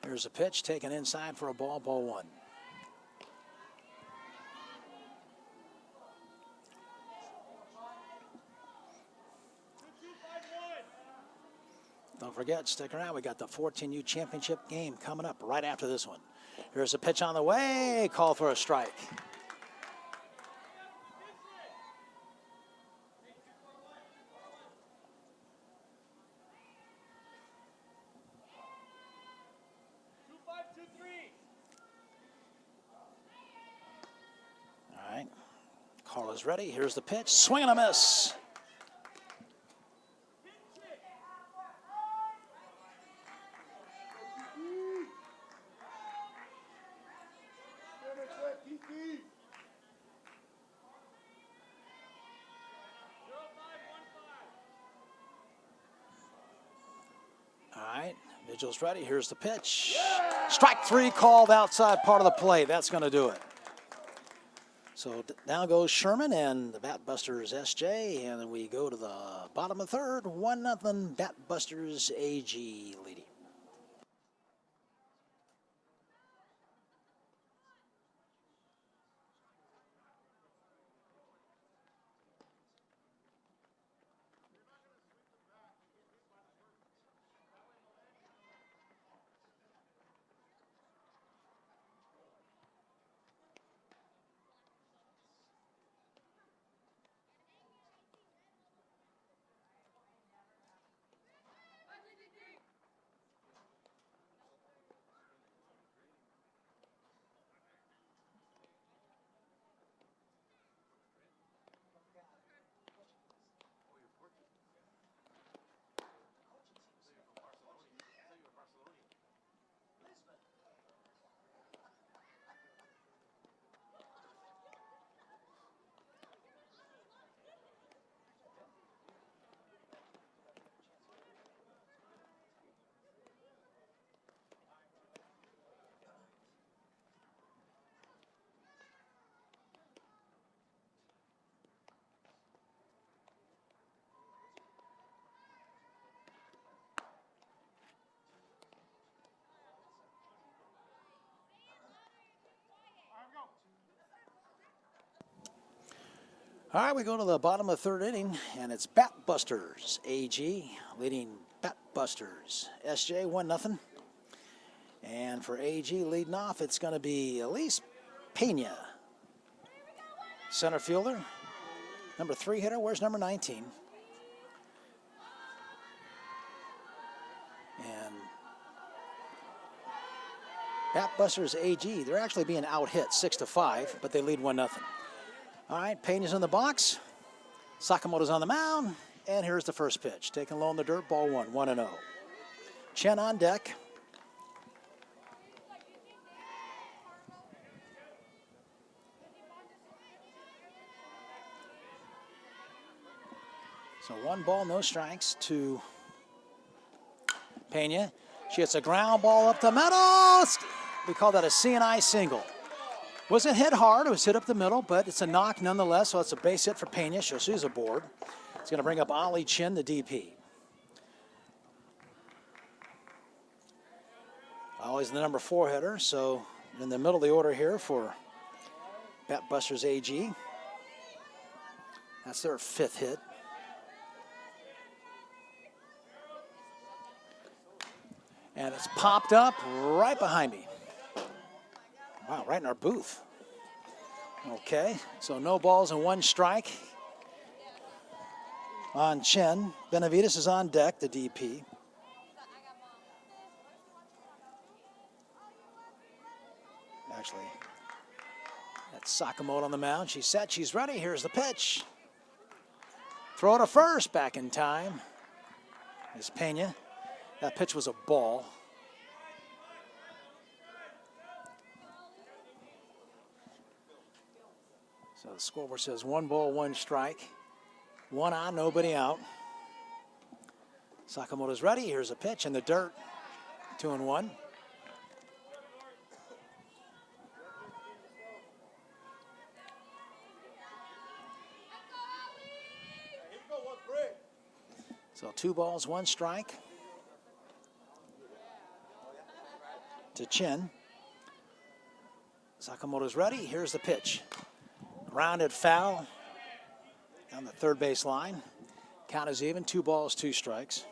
Here's a pitch taken inside for a ball, ball 1. Don't forget, stick around. We got the 14U championship game coming up right after this one. Here's a pitch on the way. Call for a strike. All right. Call is ready. Here's the pitch. Swing and a miss. All right, Vigil's ready. Here's the pitch. Strike 3 called outside part of the plate. That's going to do it. So now goes Sherman and the Batbusters SJ, and then we go to the bottom of the 3rd. 1-0 Batbusters AG leading. All right, we go to the bottom of the 3rd inning, and it's Batbusters AG leading Batbusters SJ 1-0. And for AG leading off, it's going to be Elise Pena, center fielder. Number 3 hitter, where's number 19? And Batbusters AG, they're actually being out-hit 6-5, but they lead 1-0. All right, Pena's in the box. Sakamoto's on the mound. And here's the first pitch. Taken low in the dirt, ball 1, 1-0. Chen on deck. So 1 ball, no strikes to Pena. She hits a ground ball up the middle. We call that a CNI single. Wasn't hit hard, it was hit up the middle, but it's a knock nonetheless, so it's a base hit for Pena. She'll see aboard. It's going to bring up Ollie Chin, the DP. Always the number 4 hitter, so in the middle of the order here for Batbusters AG. That's their 5th hit. And it's popped up right behind me. Wow, right in our booth. Okay, so no balls and 1 strike on Chen. Benavides is on deck, the DP. Actually, that's Sakamoto on the mound. She's set, she's ready. Here's the pitch. Throw to first, back in time. Is Pena. That pitch was a ball. So the scoreboard says 1 ball, 1 strike. 1 on, nobody out. Sakamoto's ready. Here's a pitch in the dirt. 2-1. So 2 balls, 1 strike to Chin. Sakamoto's ready. Here's the pitch. Grounded foul down the third base line. Count is even. 2 balls, 2 strikes.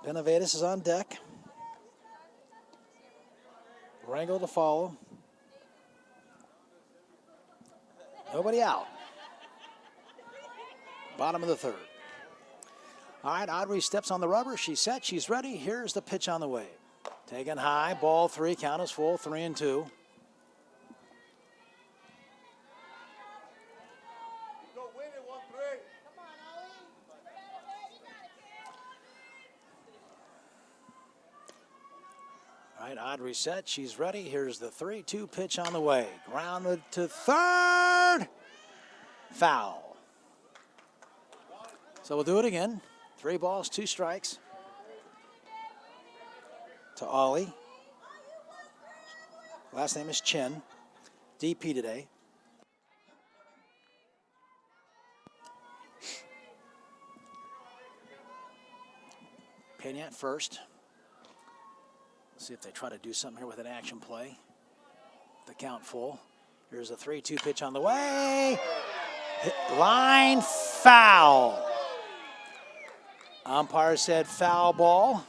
Benavides is on deck. Rango to follow. Nobody out. Bottom of the 3rd. All right, Audrey steps on the rubber. She's set. She's ready. Here's the pitch on the way. Taken high. Ball 3. Count is full. 3-2. All right, Audrey set. She's ready. Here's the 3-2 pitch on the way. Grounded to 3rd. Foul. So we'll do it again. 3 balls, 2 strikes to Ollie. Last name is Chen. DP today. Pena at first. Let's see if they try to do something here with an action play. The count full. Here's a 3-2 pitch on the way. Hit line foul. Umpire said foul ball.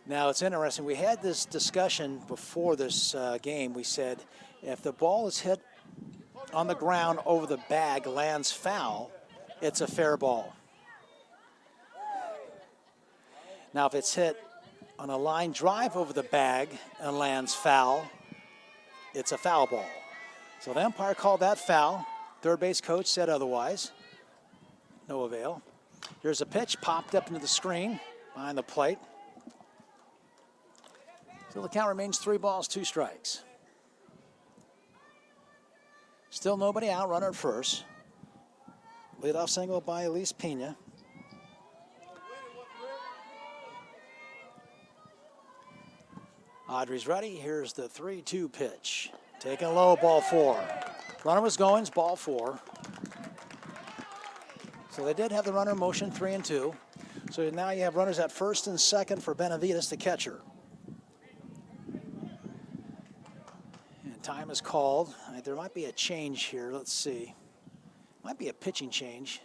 Now it's interesting. We had this discussion before this game. We said if the ball is hit on the ground over the bag, lands foul, it's a fair ball. Now if it's hit on a line drive over the bag and lands foul, it's a foul ball. So the umpire called that foul. Third base coach said otherwise. No avail. Here's a pitch, popped up into the screen behind the plate. So the count remains 3 balls, 2 strikes. Still nobody out, runner at first. Leadoff single by Elise Pena. Audrey's ready. Here's the 3-2 pitch. Taken low, ball 4. Runner was going, it's ball 4. So they did have the runner in motion, 3-2. So now you have runners at first and second for Benavides, the catcher. And time is called. Right, there might be a change here. Let's see. Might be a pitching change.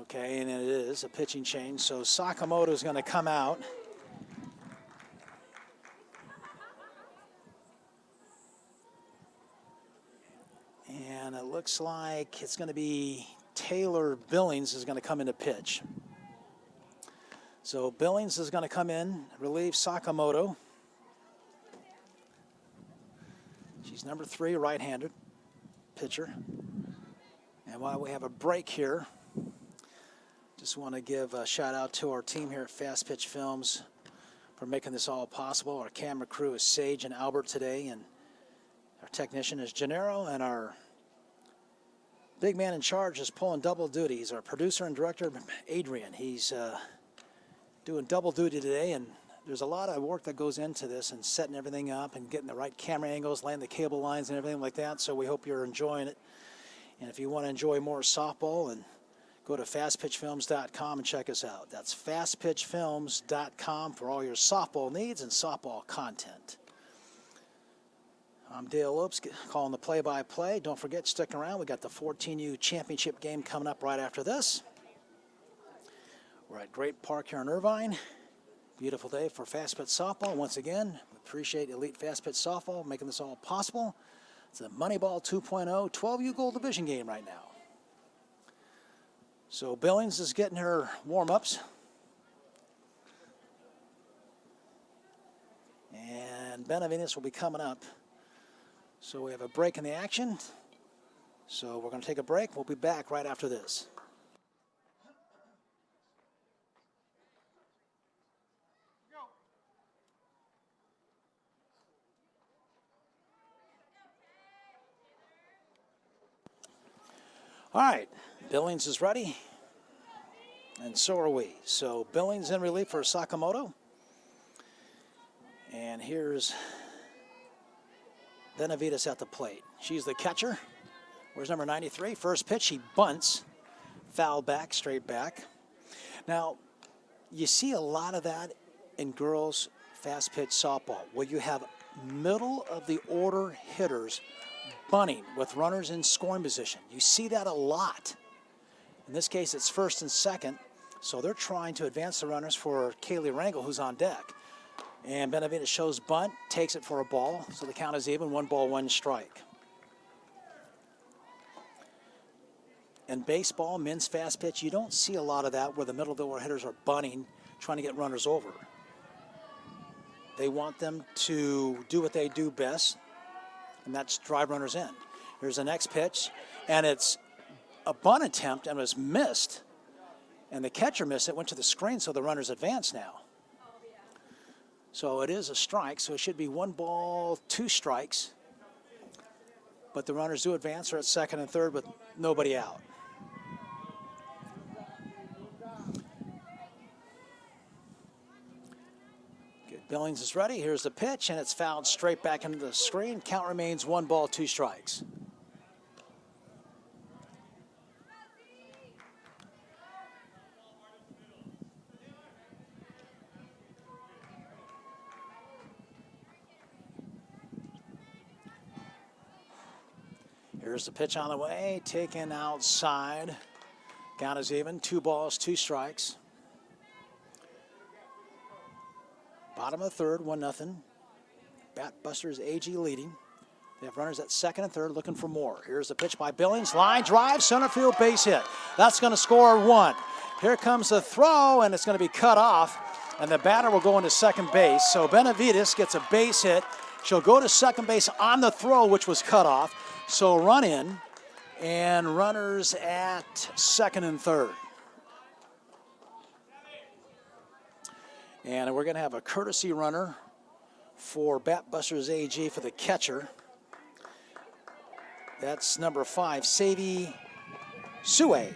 Okay, and it is a pitching change. So Sakamoto is going to come out. And it looks like it's going to be Taylor Billings is going to come into pitch. So Billings is going to come in, relieve Sakamoto. She's number 3, right-handed pitcher. And while we have a break here, just want to give a shout out to our team here at Fastpitch Films for making this all possible. Our camera crew is Sage and Albert today, and our technician is Gennaro, and our big man in charge is pulling double duty. He's our producer and director, Adrian. He's doing double duty today, and there's a lot of work that goes into this and setting everything up and getting the right camera angles, laying the cable lines and everything like that. So we hope you're enjoying it. And if you want to enjoy more softball and go to fastpitchfilms.com and check us out. That's fastpitchfilms.com for all your softball needs and softball content. I'm Dale Lopes calling the play-by-play. Don't forget, stick around. We got the 14U championship game coming up right after this. We're at Great Park here in Irvine. Beautiful day for Fastpitch softball. Once again, we appreciate Elite Fastpitch softball making this all possible. It's a Moneyball 2.0 12U Gold Division game right now. So Billings is getting her warm-ups. And Benavides will be coming up. So we have a break in the action. So we're going to take a break. We'll be back right after this. All right, Billings is ready, and so are we. So Billings in relief for Sakamoto. And here's Benavides at the plate. She's the catcher. Where's number 93? First pitch, he bunts. Foul back, straight back. Now, you see a lot of that in girls' fast pitch softball, where you have middle of the order hitters bunting with runners in scoring position. You see that a lot. In this case, it's first and second, so they're trying to advance the runners for Kaylee Rangel, who's on deck. And Benavides shows bunt, takes it for a ball, so the count is even, 1 ball, 1 strike. In baseball, men's fast pitch, you don't see a lot of that where the middle of the order hitters are bunting, trying to get runners over. They want them to do what they do best, and that's drive runners in. Here's the next pitch, and it's a bunt attempt and was missed, and the catcher missed it, went to the screen, so the runners advance now. So it is a strike, so it should be 1 ball, 2 strikes. But the runners do advance. They're at second and third with nobody out. Okay, Billings is ready. Here's the pitch, and it's fouled straight back into the screen. Count remains 1 ball, 2 strikes. Here's the pitch on the way, taken outside. Count is even, 2 balls, 2 strikes. Bottom of the third, 1-0. Batbusters AG leading. They have runners at second and third looking for more. Here's the pitch by Billings. Line drive, center field base hit. That's going to score 1. Here comes the throw, and it's going to be cut off, and the batter will go into second base. So Benavides gets a base hit. She'll go to second base on the throw, which was cut off. So run in, and runners at second and third. And we're going to have a courtesy runner for Batbusters AG for the catcher. That's number 5, Sadie Sue.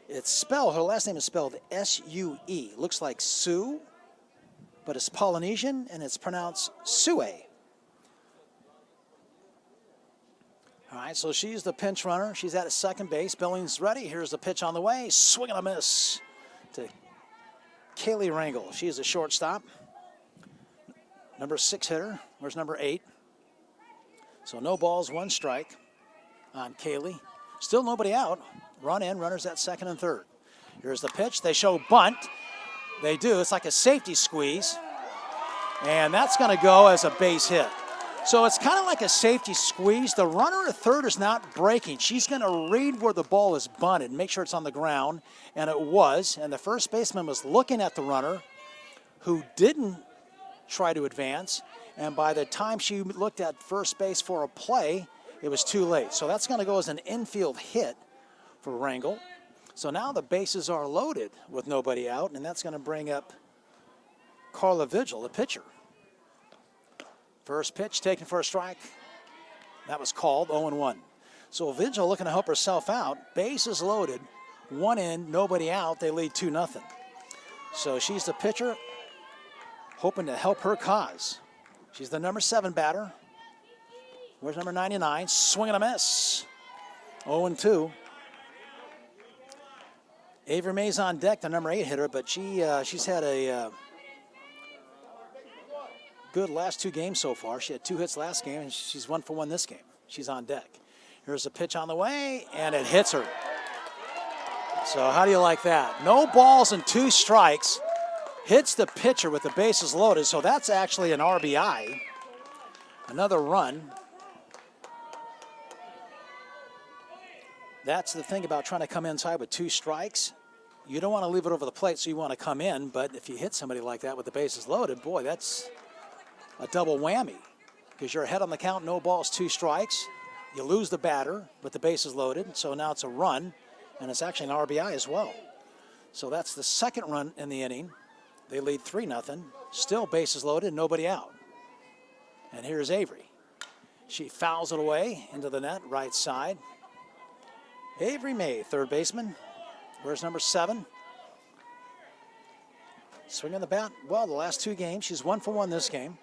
It's spelled, her last name is spelled S-U-E. Looks like Sue, but it's Polynesian, and it's pronounced Sue. All right, so she's the pinch runner. She's at second base. Billings ready. Here's the pitch on the way. Swing and a miss to Kaylee Rangel. She's a shortstop. Number 6 hitter. Where's number 8? So no balls, 1 strike on Kaylee. Still nobody out. Run in, runners at second and third. Here's the pitch. They show bunt. They do. It's like a safety squeeze. And that's going to go as a base hit. So it's kind of like a safety squeeze. The runner at third is not breaking. She's going to read where the ball is bunted, make sure it's on the ground, and it was. And the first baseman was looking at the runner, who didn't try to advance. And by the time she looked at first base for a play, it was too late. So that's going to go as an infield hit for Rangel. So now the bases are loaded with nobody out, and that's going to bring up Carla Vigil, the pitcher. First pitch taken for a strike. That was called, 0-1. So Vigil looking to help herself out. Bases loaded, 1 in, nobody out. They lead 2-0. So she's the pitcher, hoping to help her cause. She's the number 7 batter. Where's number 99? Swing and a miss. 0-2. Avery May's on deck, the number 8 hitter, but she's had a good last 2 games so far. She had 2 hits last game, and she's 1 for 1 this game. She's on deck. Here's a pitch on the way, and it hits her. So how do you like that? No balls and 2 strikes. Hits the pitcher with the bases loaded, so that's actually an RBI. Another run. That's the thing about trying to come inside with 2 strikes. You don't want to leave it over the plate, so you want to come in, but if you hit somebody like that with the bases loaded, boy, that's a double whammy, because you're ahead on the count, no balls, 2 strikes. You lose the batter with the bases loaded, so now it's a run, and it's actually an RBI as well. So that's the 2nd run in the inning. They lead 3-0, still bases loaded, nobody out. And here's Avery. She fouls it away into the net, right side. Avery May, 3rd baseman. Where's number 7? Swinging the bat. Well, the last 2 games, she's 1 for 1 this game.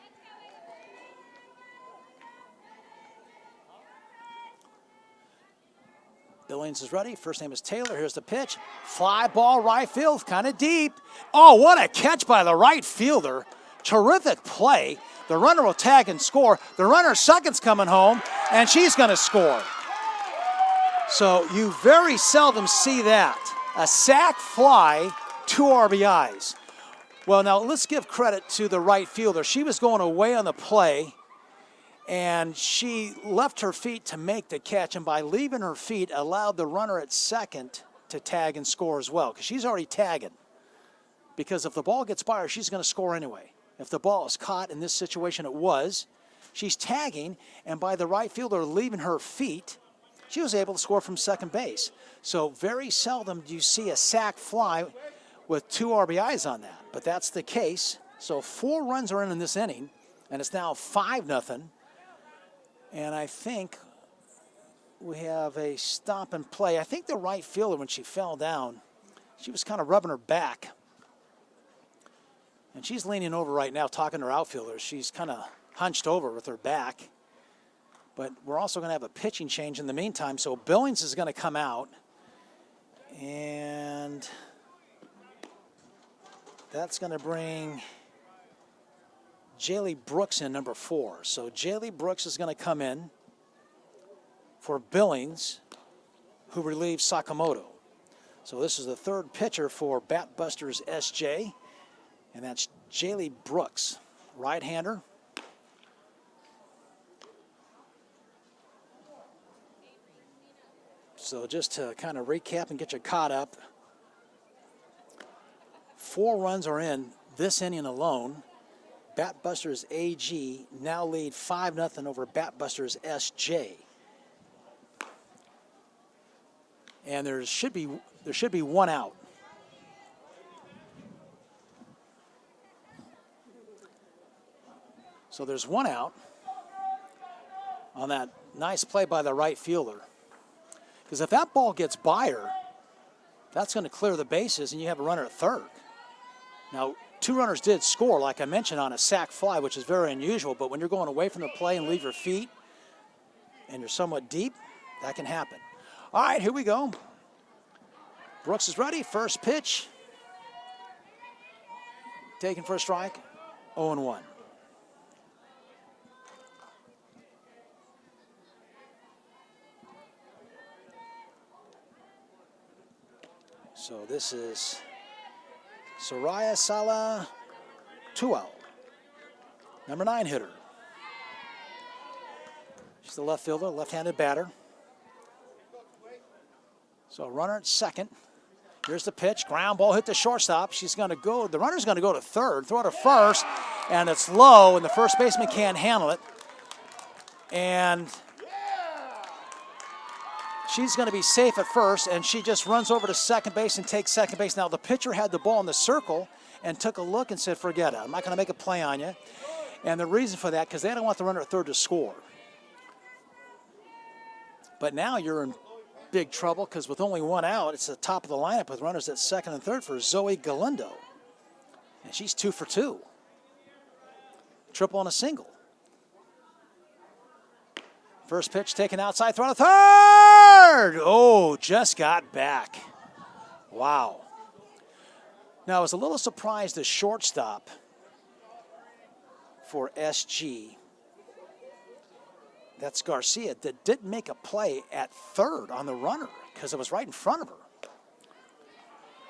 Billings is ready. First name is Taylor. Here's the pitch. Fly ball right field, kind of deep. Oh, what a catch by the right fielder. Terrific play. The runner will tag and score. The runner second's coming home, and she's going to score. So you very seldom see that. A sac fly, 2 RBIs. Well, now let's give credit to the right fielder. She was going away on the play, and she left her feet to make the catch, and by leaving her feet allowed the runner at second to tag and score as well, because she's already tagging. Because if the ball gets by her, she's going to score anyway. If the ball is caught, in this situation it was, she's tagging, and by the right fielder leaving her feet, she was able to score from second base. So very seldom do you see a sac fly with 2 RBIs on that, but that's the case. So 4 runs are in this inning, and it's now 5-0. And I think we have a stop and play. I think the right fielder, when she fell down, she was kind of rubbing her back. And she's leaning over right now talking to her outfielders. She's kind of hunched over with her back. But we're also going to have a pitching change in the meantime. So Billings is going to come out. And that's going to bring Jaylee Brooks in, number 4. So Jaylee Brooks is going to come in for Billings, who relieves Sakamoto. So this is the 3rd pitcher for Batbusters SJ, and that's Jaylee Brooks, right-hander. So just to kind of recap and get you caught up, 4 runs are in this inning alone. Batbusters AG now lead 5-0 over Batbusters SJ. And there should be 1 out. So there's 1 out on that nice play by the right fielder. Because if that ball gets by her, that's going to clear the bases and you have a runner at 3rd. Now, 2 runners did score, like I mentioned, on a sac fly, which is very unusual, but when you're going away from the play and leave your feet and you're somewhat deep, that can happen. All right, here we go. Brooks is ready. First pitch. Taken for a strike. 0-1. So this is Soraya Sala Tual, number 9 hitter. She's the left fielder, left-handed batter. So runner at second. Here's the pitch. Ground ball hit the shortstop. She's going to go. The runner's going to go to third, throw it to first, and it's low, and the first baseman can't handle it. And she's going to be safe at first, and she just runs over to second base and takes second base. Now, the pitcher had the ball in the circle and took a look and said, forget it. I'm not going to make a play on you. And the reason for that, because they don't want the runner at third to score. But now you're in big trouble because with only 1 out, it's the top of the lineup with runners at second and third for Zoe Galindo. And she's 2 for 2. Triple and a single. First pitch taken outside, throw to third. Oh, just got back. Wow. Now, I was a little surprised the shortstop for SG, that's Garcia, that didn't make a play at third on the runner because it was right in front of her.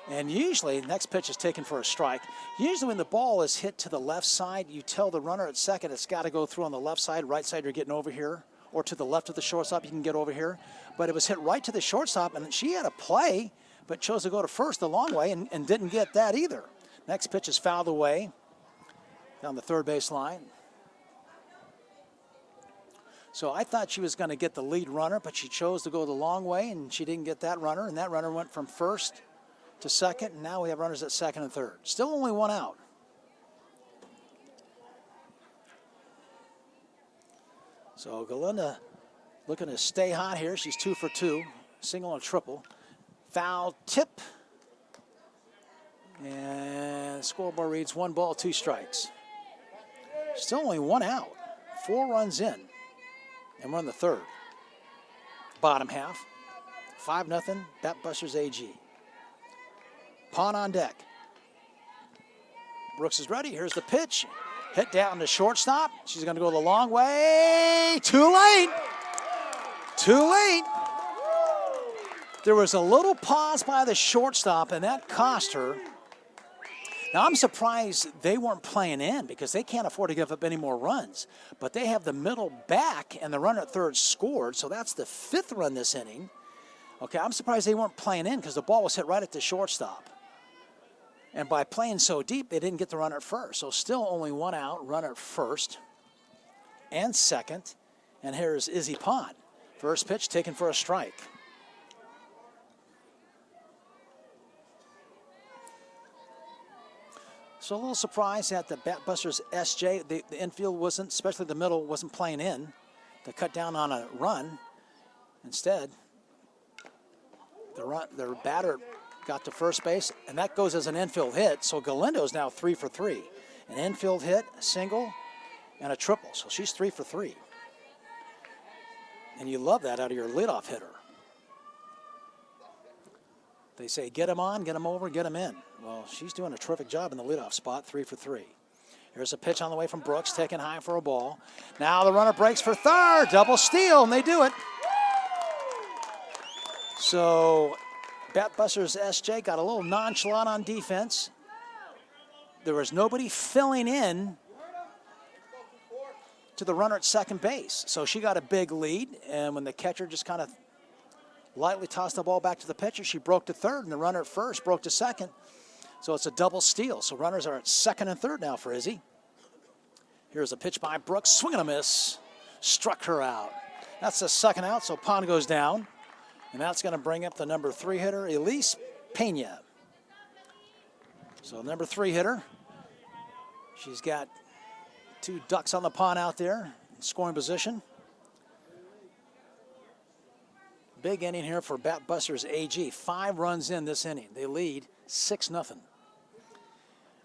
And usually, the next pitch is taken for a strike. Usually when the ball is hit to the left side, you tell the runner at second it's got to go through on the left side. Right side, you're getting over here. Or to the left of the shortstop, you can get over here. But it was hit right to the shortstop, and she had a play, but chose to go to first the long way and didn't get that either. Next pitch is fouled away down the third base line. So I thought she was going to get the lead runner, but she chose to go the long way, and she didn't get that runner, and that runner went from first to second, and now we have runners at second and third. Still only one out. So Galinda looking to stay hot here. She's 2 for 2, single and triple. Foul tip. And the scoreboard reads 1 ball, 2 strikes. Still only 1 out. 4 runs in. And we're in the third. Bottom half. 5-0, Batbusters AG. Pawn on deck. Brooks is ready. Here's the pitch. Hit down to shortstop. She's going to go the long way. Too late. Too late. There was a little pause by the shortstop, and that cost her. Now, I'm surprised they weren't playing in because they can't afford to give up any more runs. But they have the middle back, and the runner at third scored, so that's the 5th run this inning. Okay, I'm surprised they weren't playing in because the ball was hit right at the shortstop. And by playing so deep, they didn't get the runner at first. So still only 1 out, runner at first and second. And here's Izzy Pond. First pitch taken for a strike. So a little surprised that the Batbusters SJ, the infield wasn't, especially the middle, wasn't playing in to cut down on a run. Instead, their batter got to first base, and that goes as an infield hit. So Galindo's now 3 for 3. An infield hit, a single, and a triple. So she's 3 for 3. And you love that out of your leadoff hitter. They say, get him on, get him over, get him in. Well, she's doing a terrific job in the leadoff spot, 3 for 3. Here's a pitch on the way from Brooks, taken high for a ball. Now the runner breaks for third, double steal, and they do it. So Batbusters SJ got a little nonchalant on defense. There was nobody filling in to the runner at second base. So she got a big lead, and when the catcher just kind of lightly tossed the ball back to the pitcher, she broke to third, and the runner at first broke to second. So it's a double steal. So runners are at second and third now for Izzy. Here's a pitch by Brooks, swing and a miss. Struck her out. That's the second out, so Pond goes down. And that's going to bring up the number 3 hitter, Elise Pena. So number 3 hitter. She's got 2 ducks on the pond out there in scoring position. Big inning here for Batbusters AG. 5 runs in this inning. They lead 6-0.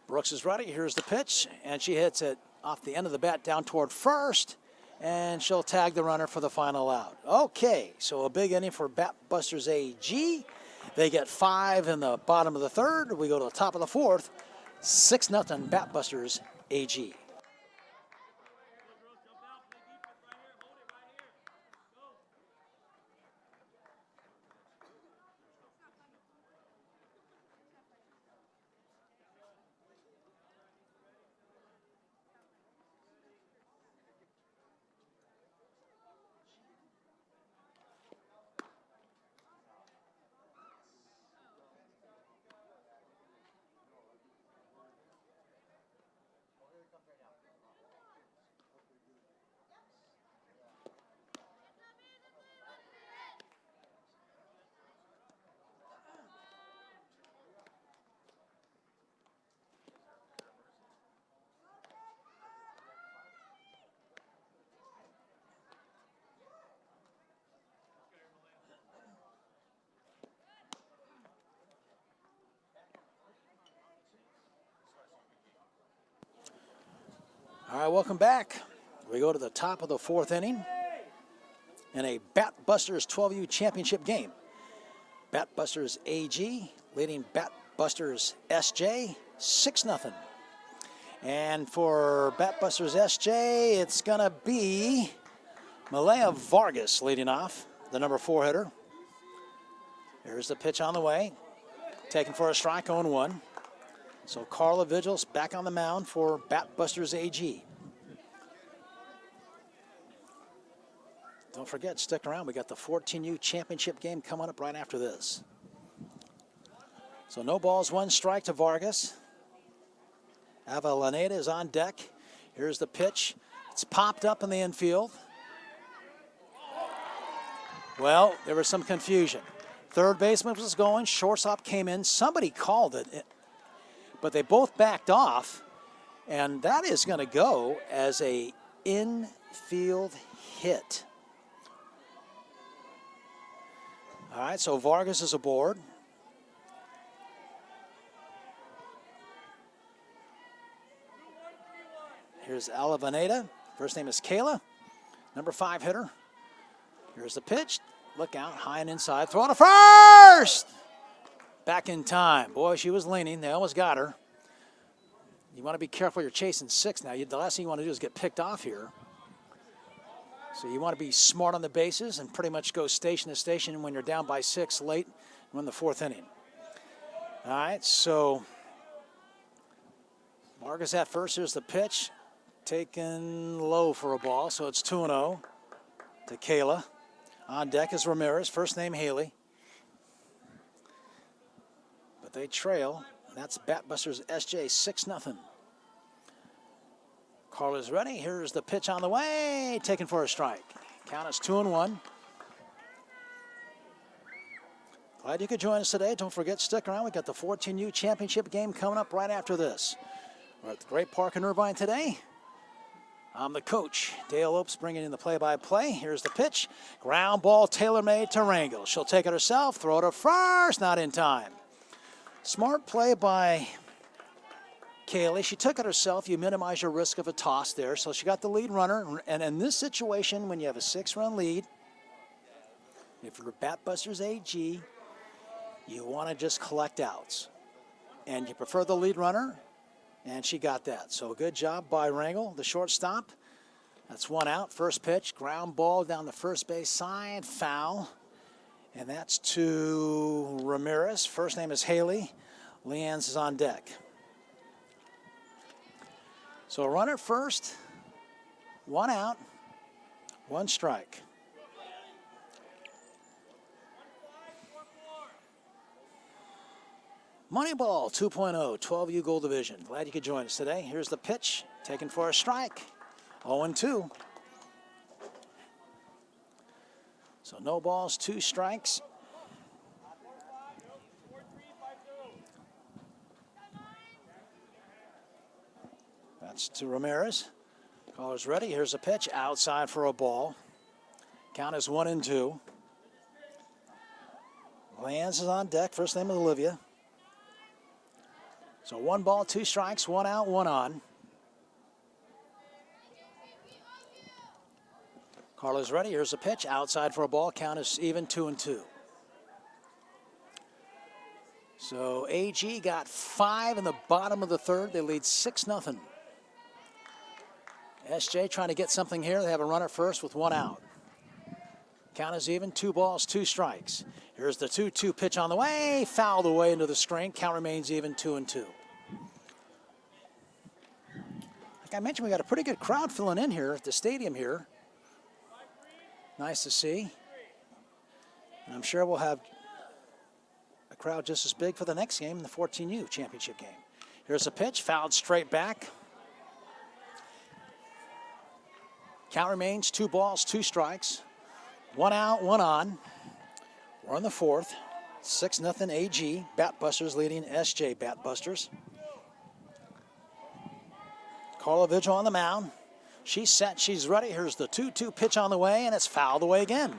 Brooks is ready. Here's the pitch, and she hits it off the end of the bat down toward first. And she'll tag the runner for the final out. Okay, so a big inning for Batbusters AG. They get 5 in the bottom of the third. We go to the top of the fourth. 6-0 Batbusters AG. All right, welcome back. We go to the top of the fourth inning in a Batbusters 12U championship game. Batbusters AG leading Batbusters SJ 6-0. And for Batbusters SJ, it's going to be Malaya Vargas leading off, the number 4 hitter. Here's the pitch on the way. Taken for a strike, 0-1. So Carla Vigils back on the mound for Batbusters AG. Don't forget, stick around. We got the 14U championship game coming up right after this. So no balls, 1 strike to Vargas. Avellaneda is on deck. Here's the pitch. It's popped up in the infield. Well, there was some confusion. Third baseman was going. Shortstop came in. Somebody called it. But they both backed off. And that is going to go as a infield hit. All right, so Vargas is aboard. Here's Avellaneda. First name is Kayla, number 5 hitter. Here's the pitch. Look out, high and inside. Throw to first! Back in time. Boy, she was leaning. They almost got her. You want to be careful. You're chasing 6 now. The last thing you want to do is get picked off here. So you want to be smart on the bases and pretty much go station to station when you're down by 6 late in the 4th inning. All right, so Vargas at first. Here's the pitch. Taken low for a ball, so it's 2-0 to Kayla. On deck is Ramirez, first name Haley. But they trail. That's Batbusters SJ 6-0. Carla's ready. Here's the pitch on the way. Taken for a strike. Count is 2-1. Glad you could join us today. Don't forget, stick around. We got the 14U championship game coming up right after this. We're at the Great Park in Irvine today. I'm the coach, Dale Opes, bringing in the play-by-play. Here's the pitch. Ground ball tailor-made to Rangel. She'll take it herself, throw it to first, not in time. Smart play by Kaylee. She took it herself. You minimize your risk of a toss there. So she got the lead runner. And in this situation, when you have a 6-run lead, if you're Batbusters AG, you want to just collect outs. And you prefer the lead runner. And she got that. So good job by Rangel, the shortstop. That's 1 out. First pitch, ground ball down the first base side, foul. And that's to Ramirez. First name is Haley. Leanne's is on deck. So a runner first, 1 out, 1 strike. Moneyball 2.0, 12U Gold Division. Glad you could join us today. Here's the pitch, taken for a strike, 0-2. So no balls, 2 strikes. That's to Ramirez. Caller's ready. Here's a pitch, outside for a ball. Count is 1-2. Lance is on deck. First name is Olivia. So 1 ball, 2 strikes, 1 out, 1 on. Carla's ready. Here's a pitch, outside for a ball. Count is even, 2-2. So AG got 5 in the bottom of the 3rd. They lead 6-0. SJ trying to get something here. They have a runner first with 1 out. Count is even, 2 balls, 2 strikes. Here's the 2-2 pitch on the way, fouled away into the screen. Count remains even, 2-2. Like I mentioned, we got a pretty good crowd filling in here at the stadium here. Nice to see. And I'm sure we'll have a crowd just as big for the next game, the 14U championship game. Here's a pitch, fouled straight back. Count remains 2 balls, 2 strikes. 1 out, 1 on. We're in the 4th. 6-0 AG. Batbusters leading SJ Batbusters. Carla Vigil on the mound. She's set, she's ready. Here's the 2-2 pitch on the way, and it's fouled away again.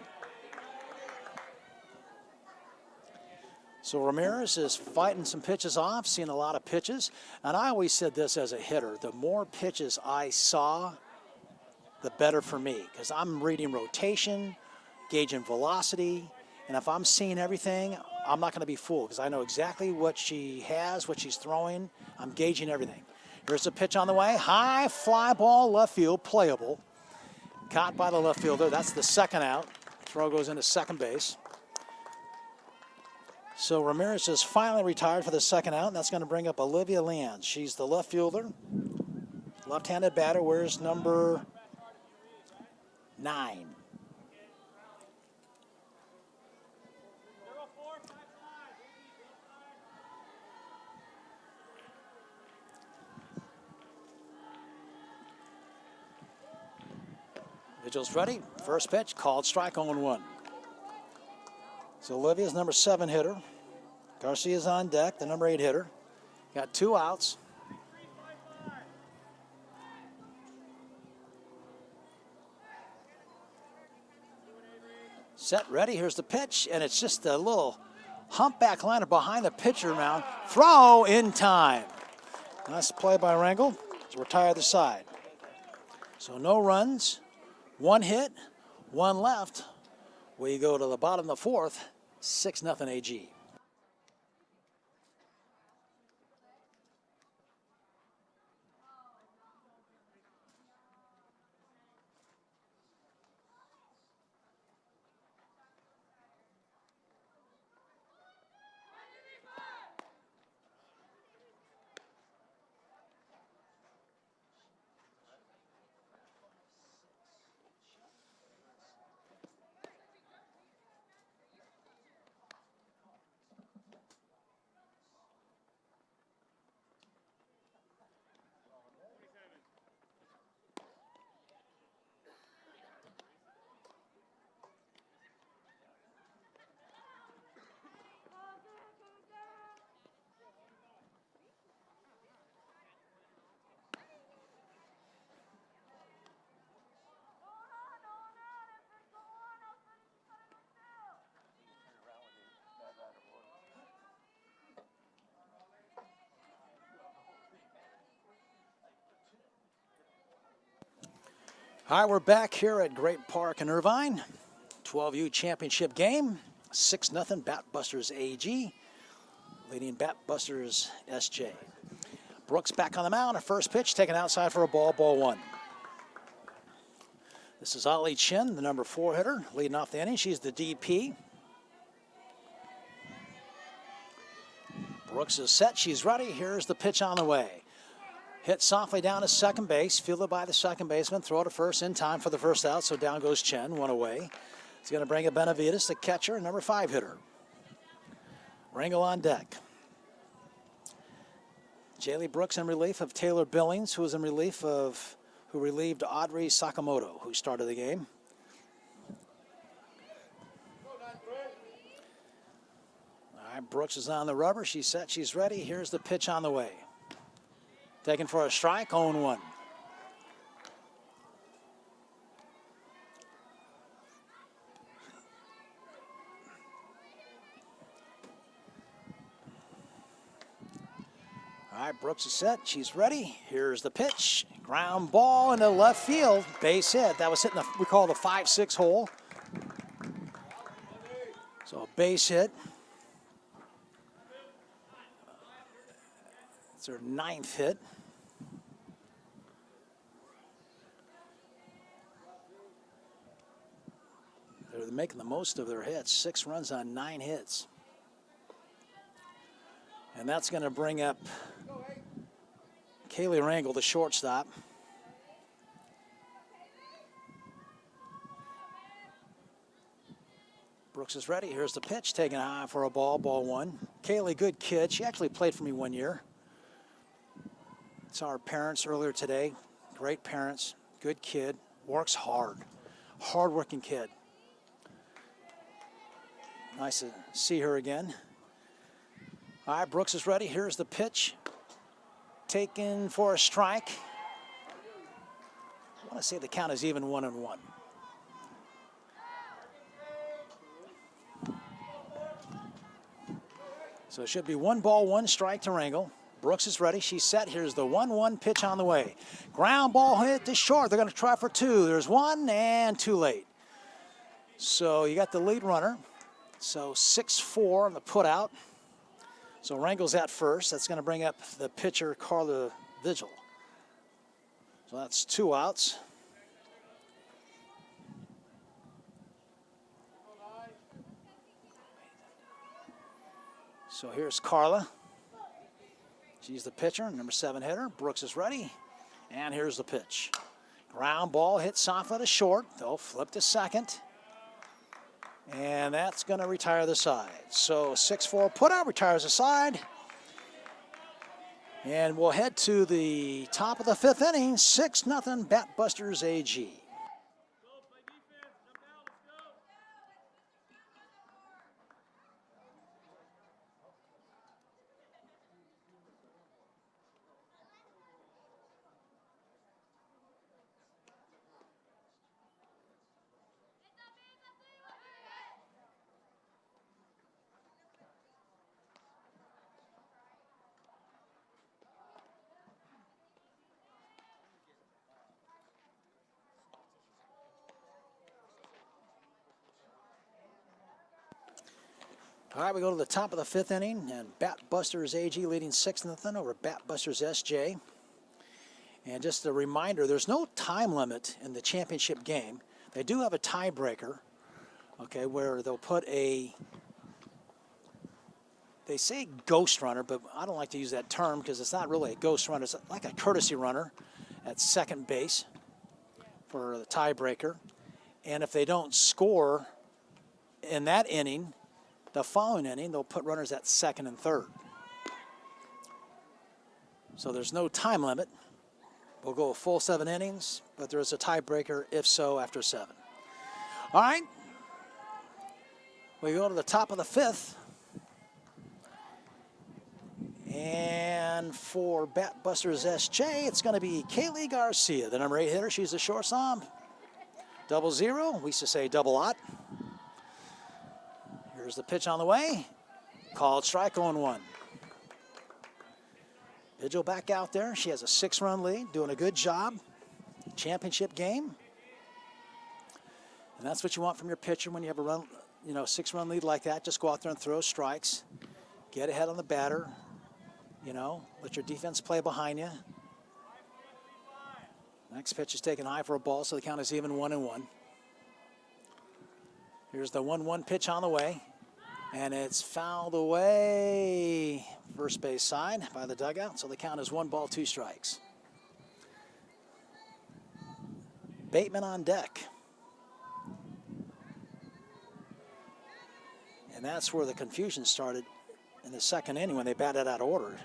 So Ramirez is fighting some pitches off, seeing a lot of pitches. And I always said this as a hitter, the more pitches I saw, the better for me. Because I'm reading rotation, gauging velocity, and if I'm seeing everything, I'm not going to be fooled because I know exactly what she has, what she's throwing. I'm gauging everything. Here's the pitch on the way. High fly ball, left field, playable. Caught by the left fielder. That's the second out. Throw goes into second base. So Ramirez is finally retired for the second out, and that's going to bring up Olivia Leanne. She's the left fielder. Left-handed batter. Where's number 9? Vigil's ready. First pitch, called strike, 0-1. So Olivia's number 7 hitter. Garcia's on deck, the number 8 hitter. Got 2 outs. Set, ready, here's the pitch, and it's just a little humpback liner behind the pitcher mound. Throw in time. Nice play by Rangel to retire the side. So no runs. 1 hit, 1 left. We go to the bottom of the 4th, 6-0 AG. All right, we're back here at Great Park in Irvine. 12U championship game. 6-0 Batbusters AG, leading Batbusters SJ. Brooks back on the mound. A first pitch taken outside for a ball, ball 1. This is Ali Chin, the number 4 hitter, leading off the inning. She's the DP. Brooks is set. She's ready. Here's the pitch on the way. Hit softly down to second base, fielded by the second baseman. Throw to first in time for the first out, so down goes Chen, 1 away. He's going to bring up Benavides, the catcher, number 5 hitter. Rangel on deck. Jaylee Brooks in relief of Taylor Billings, who relieved Audrey Sakamoto, who started the game. All right, Brooks is on the rubber. She's set. She's ready. Here's the pitch on the way. Taken for a strike, 0-1. All right, Brooks is set. She's ready. Here's the pitch. Ground ball into left field. Base hit. That was hitting we call the 5-6 hole. So a base hit. It's their 9th hit. They're making the most of their hits. 6 runs on 9 hits. And that's going to bring up Kaylee Rangel, the shortstop. Brooks is ready. Here's the pitch, taken high for a ball, ball 1. Kaylee, good kid. She actually played for me 1 year. Saw her parents earlier today. Great parents, good kid, works hard. Hard-working kid. Nice to see her again. All right, Brooks is ready. Here's the pitch. Taken for a strike. I want to say the count is even 1-1. So it should be 1 ball, 1 strike to Rangel. Brooks is ready. She's set. Here's the 1-1 pitch on the way. Ground ball hit to short. They're going to try for 2. There's 1 and too late. So you got the lead runner. So 6-4 on the put out. So Rangel's at first. That's going to bring up the pitcher, Carla Vigil. So that's 2 outs. So here's Carla. She's the pitcher, number 7 hitter. Brooks is ready. And here's the pitch. Ground ball hit softly to short. They'll flip to second. And that's going to retire the side. So 6-4 put out, retires the side. And we'll head to the top of the 5th inning. 6-0 Batbusters AG. All right, we go to the top of the 5th inning, and Batbusters AG leading 6-0 over Batbusters SJ. And just a reminder, there's no time limit in the championship game. They do have a tiebreaker, okay, where they'll put a, they say ghost runner, but I don't like to use that term because it's not really a ghost runner. It's like a courtesy runner at second base for the tiebreaker. And if they don't score in that inning, the following inning, they'll put runners at second and third. So there's no time limit. We'll go a full 7 innings, but there's a tiebreaker if so after 7. All right. We go to the top of the 5th. And for Batbusters SJ, it's going to be Kaylee Garcia, the number 8 hitter. She's the shortstop. 0-0. We used to say double ought. Here's the pitch on the way. Called strike, 0-1. Vigil back out there. She has a 6-run lead, doing a good job. Championship game. And that's what you want from your pitcher when you have a run, 6-run lead like that. Just go out there and throw strikes. Get ahead on the batter. Let your defense play behind you. Next pitch is taken high for a ball, so the count is even 1-1. Here's the 1-1 pitch on the way. And it's fouled away first base side by the dugout. So the count is 1 ball, 2 strikes. Bateman on deck. And that's where the confusion started in the 2nd inning when they batted out of order.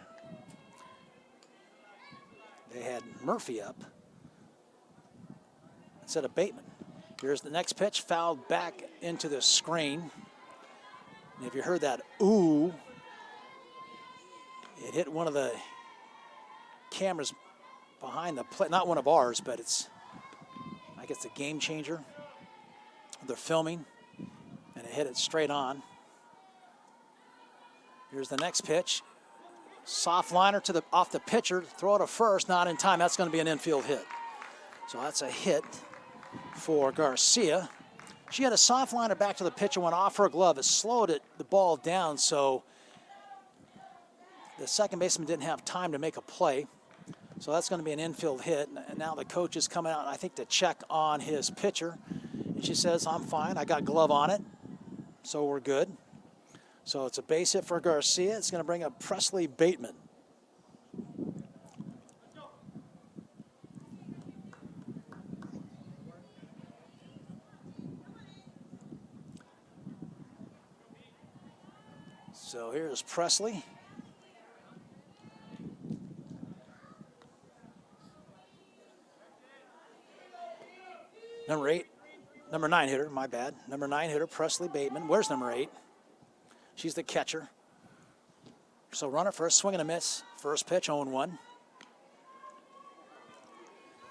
They had Murphy up instead of Bateman. Here's the next pitch, fouled back into the screen. And if you heard that ooh, it hit one of the cameras behind the plate. Not one of ours, but I guess a game changer. They're filming, and it hit it straight on. Here's the next pitch. Soft liner off the pitcher, throw it to first, not in time. That's going to be an infield hit. So that's a hit for Garcia. She had a soft liner back to the pitcher, went off her glove. It slowed the ball down, so the second baseman didn't have time to make a play. So that's going to be an infield hit. And now the coach is coming out, I think, to check on his pitcher. And she says, I'm fine. I got glove on it, so we're good. So it's a base hit for Garcia. It's going to bring up Presley Bateman. So here's Presley. Number 9 hitter, my bad. Number 9 hitter, Presley Bateman. Where's number 8? She's the catcher. So runner first, swing and a miss. First pitch, 0-1.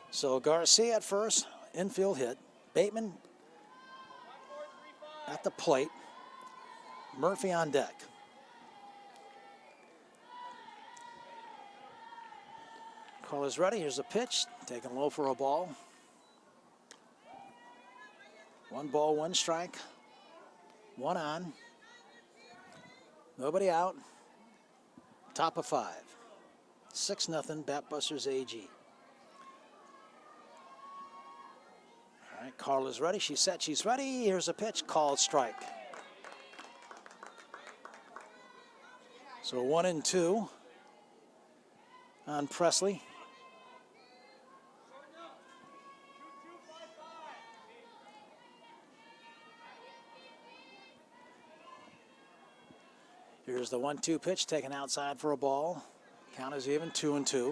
So Garcia at first, infield hit. Bateman at the plate. Murphy on deck. Call is ready. Here's a pitch. Taken low for a ball. 1 ball, 1 strike. 1 on. Nobody out. Top of 5. 6-0 Batbusters AG. All right, Carla's ready. She's set. She's ready. Here's a pitch. Called strike. So 1-2 on Presley. Here's the 1-2 pitch taken outside for a ball. Count is even, 2-2.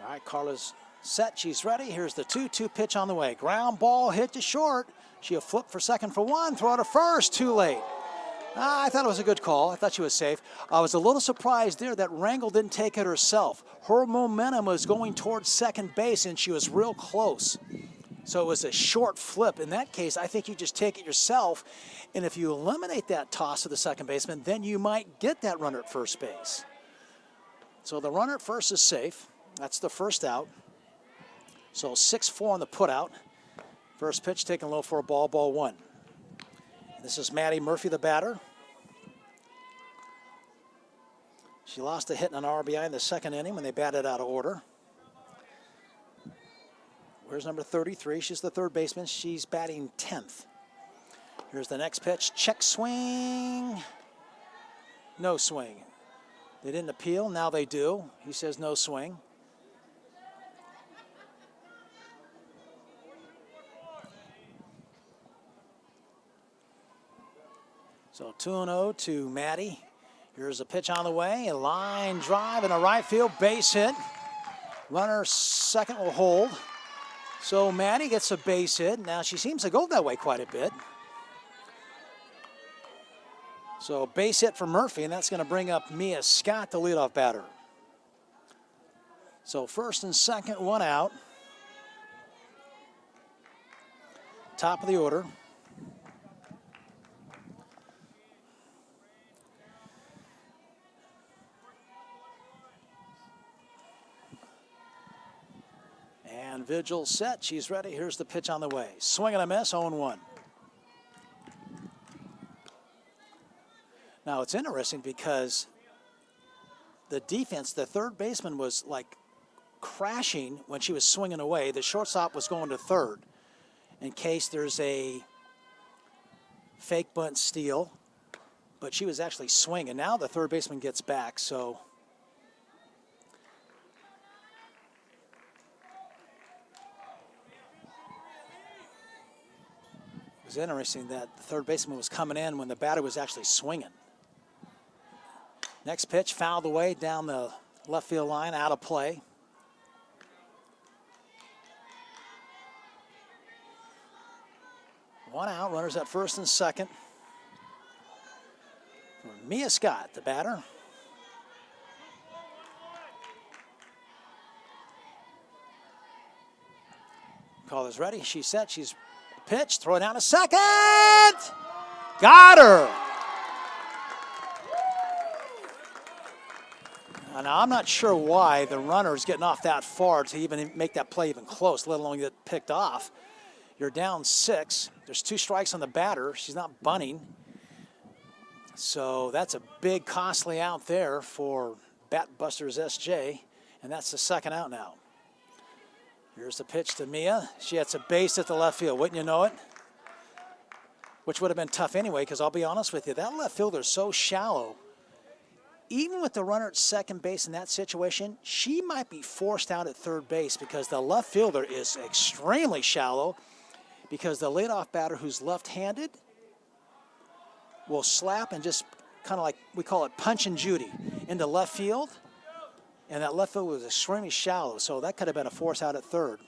All right, Carla's set. She's ready. Here's the 2-2 pitch on the way. Ground ball hit to short. She'll flip for second for one. Throw to first. Too late. I thought it was a good call. I thought she was safe. I was a little surprised there that Rangel didn't take it herself. Her momentum was going towards second base, and she was real close. So it was a short flip. In that case, I think you just take it yourself, and if you eliminate that toss to the second baseman, then you might get that runner at first base. So the runner at first is safe. That's the first out. So 6-4 on the putout. First pitch taken low for a ball, ball 1. This is Maddie Murphy, the batter. She lost a hit and an RBI in the second inning when they batted out of order. Where's number 33? She's the third baseman. She's batting 10th. Here's the next pitch. Check swing. No swing. They didn't appeal. Now they do. He says no swing. So 2-0 to Maddie. Here's a pitch on the way. A line drive and a right field base hit. Runner second will hold. So Maddie gets a base hit. Now she seems to go that way quite a bit. So base hit for Murphy, and that's going to bring up Mia Scott, the leadoff batter. So first and second, 1 out. Top of the order. And Vigil set. She's ready. Here's the pitch on the way. Swing and a miss, 0-1. Now, it's interesting because the defense, the third baseman was like crashing when she was swinging away. The shortstop was going to third in case there's a fake bunt steal, but she was actually swinging. Now the third baseman gets back, so it was interesting that the third baseman was coming in when the batter was actually swinging. Next pitch fouled away down the left field line, out of play. One out, runners at first and second. For Mia Scott, the batter. Caller's ready. She's set. She's pitched. Throw it down to second. Got her. Now, I'm not sure why the runner is getting off that far to even make that play even close, let alone get picked off. You're down 6. There's 2 strikes on the batter. She's not bunting. So that's a big, costly out there for Batbusters SJ, and that's the second out now. Here's the pitch to Mia. She hits a base at the left field. Wouldn't you know it? Which would have been tough anyway, because I'll be honest with you, that left fielder is so shallow. Even with the runner at second base in that situation, she might be forced out at third base because the left fielder is extremely shallow, because the leadoff batter who's left-handed will slap and just kind of like, we call it punch and Judy, into left field. And that left field was extremely shallow, so that could have been a force out at third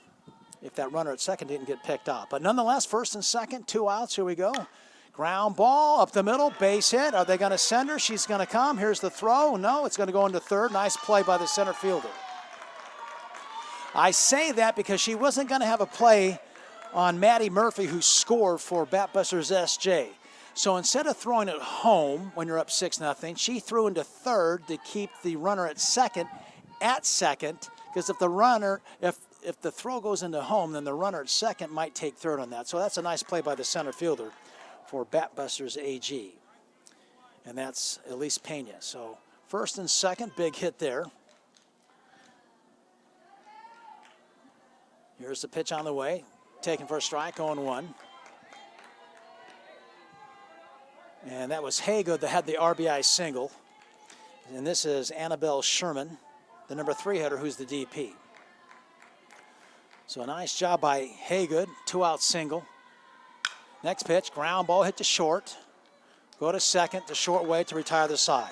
if that runner at second didn't get picked off. But nonetheless, first and second, 2 outs. Here we go. Ground ball up the middle, base hit. Are they going to send her? She's going to come. Here's the throw. No, it's going to go into third. Nice play by the center fielder. I say that because she wasn't going to have a play on Maddie Murphy, who scored for Batbusters SJ. So instead of throwing it home when you're up 6-0, she threw into third to keep the runner at second because if the runner, if the throw goes into home, then the runner at second might take third on that. So that's a nice play by the center fielder for Batbusters AG. And that's Elise Pena. So first and second, big hit there. Here's the pitch on the way. Taken for a strike, 0-1. And that was Haygood that had the RBI single. And this is Annabelle Sherman, the number 3 hitter, who's the DP. So a nice job by Haygood, 2-out single. Next pitch, ground ball hit to short. Go to second, the short way to retire the side.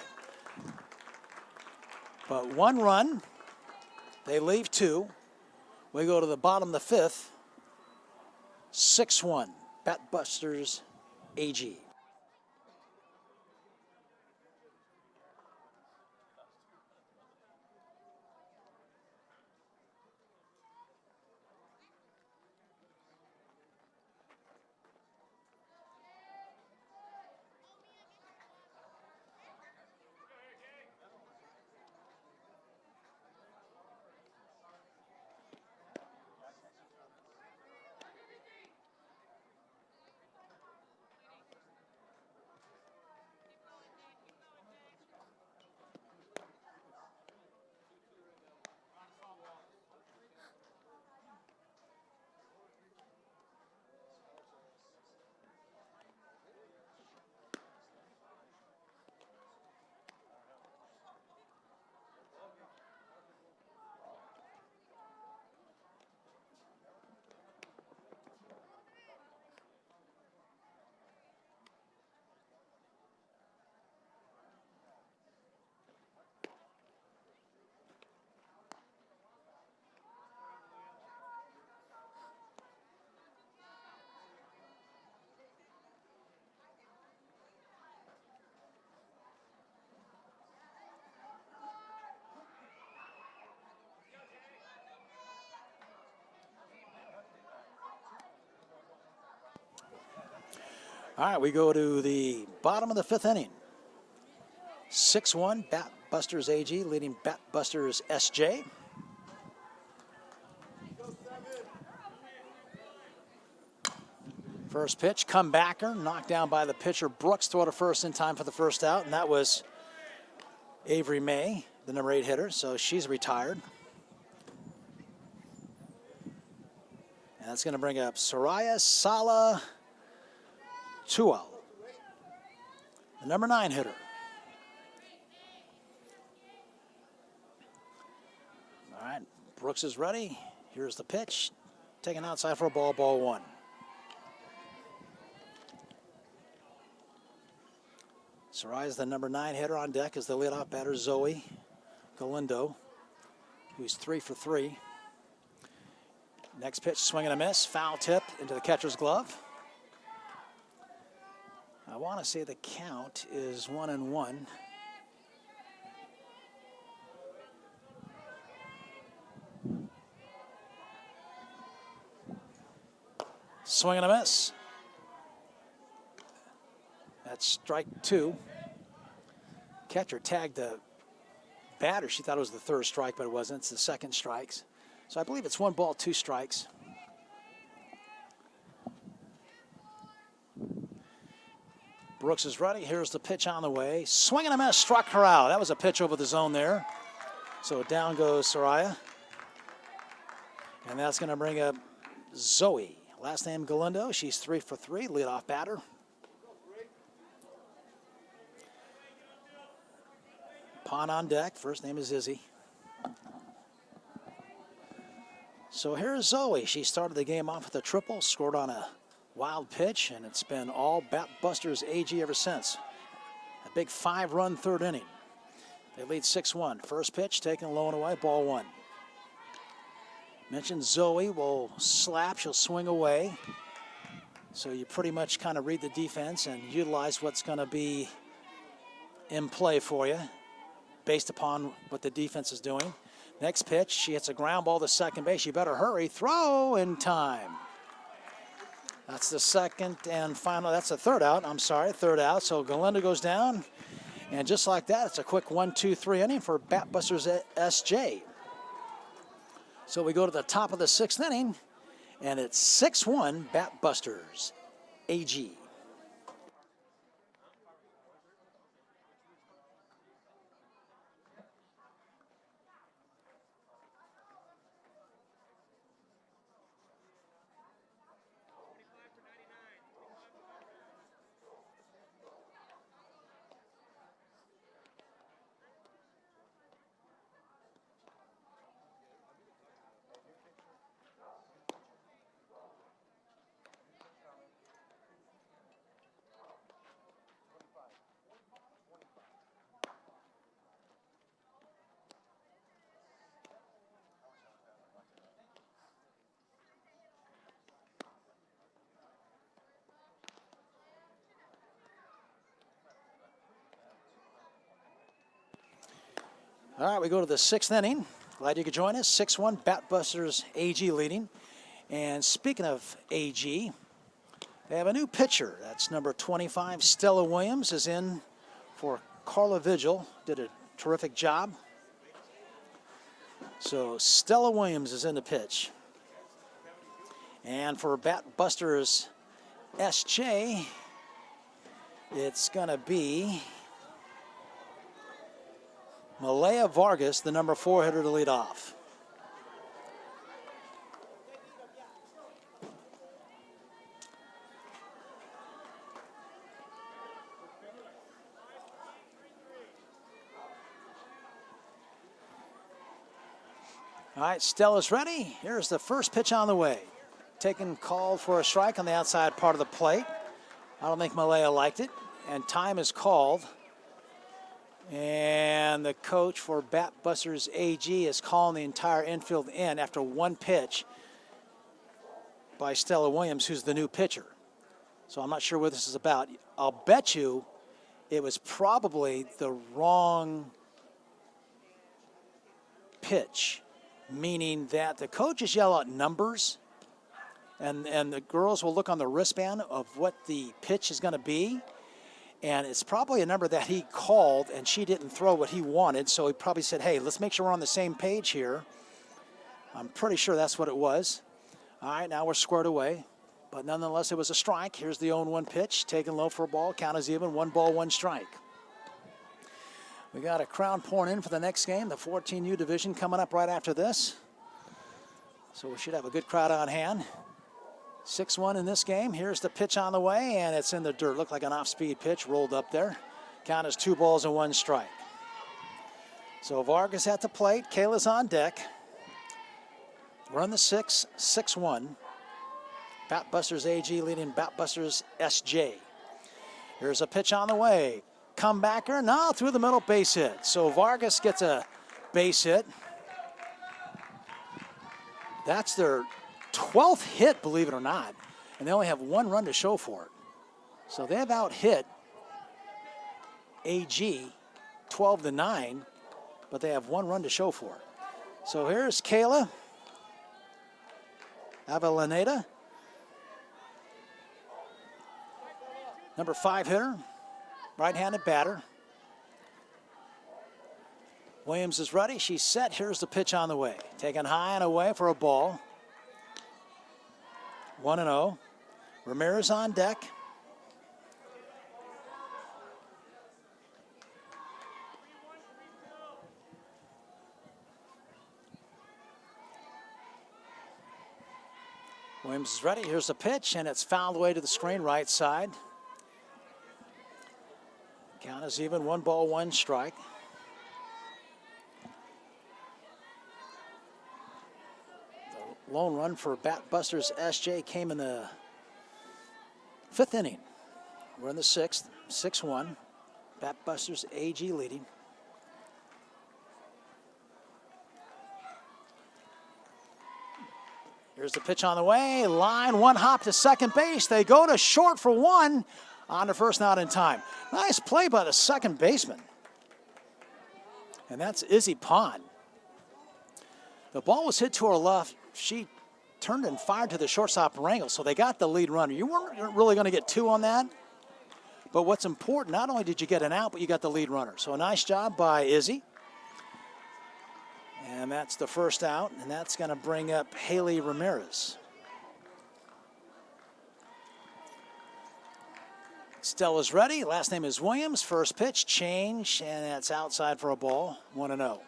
But 1 run, they leave 2. We go to the bottom of the 5th. 6-1, Batbusters AG. All right, we go to the bottom of the 5th inning. 6-1, Batbusters AG leading Batbusters SJ. First pitch, comebacker, knocked down by the pitcher Brooks, throw to first in time for the first out, and that was Avery May, the number 8 hitter, so she's retired. And that's going to bring up Soraya Sala Tual, the number 9 hitter. All right, Brooks is ready. Here's the pitch. Taken outside for a ball, ball 1. Soraya's the number 9 hitter. On deck is the leadoff batter, Zoe Galindo, who's 3 for 3. Next pitch, swing and a miss. Foul tip into the catcher's glove. I want to say the count is 1-1. Swing and a miss. That's strike 2. Catcher tagged the batter. She thought it was the 3rd strike, but it wasn't. It's the 2nd strikes. So I believe it's 1 ball, 2 strikes. Brooks is ready. Here's the pitch on the way. Swing and a miss, struck her out. That was a pitch over the zone there. So down goes Soraya. And that's going to bring up Zoe. Last name Galindo. She's 3 for 3, leadoff batter. Pawn on deck. First name is Izzy. So here's Zoe. She started the game off with a triple, scored on a wild pitch, and it's been all Batbusters AG ever since. A big 5-run 3rd inning. They lead 6-1. First pitch taken low and away, ball 1. Mentioned Zoe will slap, she'll swing away. So you pretty much kind of read the defense and utilize what's going to be in play for you based upon what the defense is doing. Next pitch, she hits a ground ball to second base. You better hurry. Throw in time. That's the 2nd and final. That's the 3rd out. I'm sorry, 3rd out. So Galindo goes down. And just like that, it's a quick 1-2-3 inning for Batbusters SJ. So we go to the top of the 6th inning, and it's 6-1 Batbusters AG. All right, we go to the 6th inning. Glad you could join us. 6-1 Batbusters AG leading. And speaking of AG, they have a new pitcher. That's number 25, Stella Williams, is in for Carla Vigil. Did a terrific job. So Stella Williams is in the pitch. And for Batbusters SJ, it's going to be Malaya Vargas, the number 4 hitter, to lead off. All right, Stella's ready. Here's the first pitch on the way. Taken, called for a strike on the outside part of the plate. I don't think Malaya liked it, and time is called. And the coach for Batbusters AG is calling the entire infield in after one pitch by Stella Williams, who's the new pitcher. So I'm not sure what this is about. I'll bet you it was probably the wrong pitch, meaning that the coaches yell out numbers, and the girls will look on the wristband of what the pitch is going to be. And it's probably a number that he called, and she didn't throw what he wanted, so he probably said, hey, let's make sure we're on the same page here. I'm pretty sure that's what it was. All right, now we're squared away. But nonetheless, it was a strike. Here's the 0-1 pitch, taken low for a ball. Count is even, 1 ball, 1 strike. We got a crowd pouring in for the next game, the 14U division coming up right after this. So we should have a good crowd on hand. 6-1 in this game. Here's the pitch on the way, and it's in the dirt. Looked like an off-speed pitch, rolled up there. Count is 2 balls and 1 strike. So Vargas at the plate. Kayla's on deck. We're on the 6, 6-1. Batbusters AG leading Batbusters SJ. Here's a pitch on the way. Comebacker, no, through the middle, base hit. So Vargas gets a base hit. That's their 12th hit, believe it or not, and they only have 1 run to show for it. So they have out-hit AG 12-9, but they have 1 run to show for it. So here's Kayla Avellaneda, number 5 hitter, right-handed batter. Williams is ready. She's set. Here's the pitch on the way. Taken high and away for a ball. 1-0. Ramirez on deck. Williams is ready. Here's the pitch, and it's fouled away to the screen, right side. Count is even, 1 ball, 1 strike. The lone run for Batbusters SJ came in the 5th inning. We're in the 6th, 6-1. Batbusters AG leading. Here's the pitch on the way. Line, 1 hop to second base. They go to short for 1 on the first, not in time. Nice play by the second baseman. And that's Izzy Pond. The ball was hit to her left. She turned and fired to the shortstop Rangel, so they got the lead runner. You weren't really going to get 2 on that. But what's important, not only did you get an out, but you got the lead runner. So a nice job by Izzy. And that's the first out, and that's going to bring up Haley Ramirez. Stella's ready. Last name is Williams. First pitch, change, and that's outside for a ball. 1-0.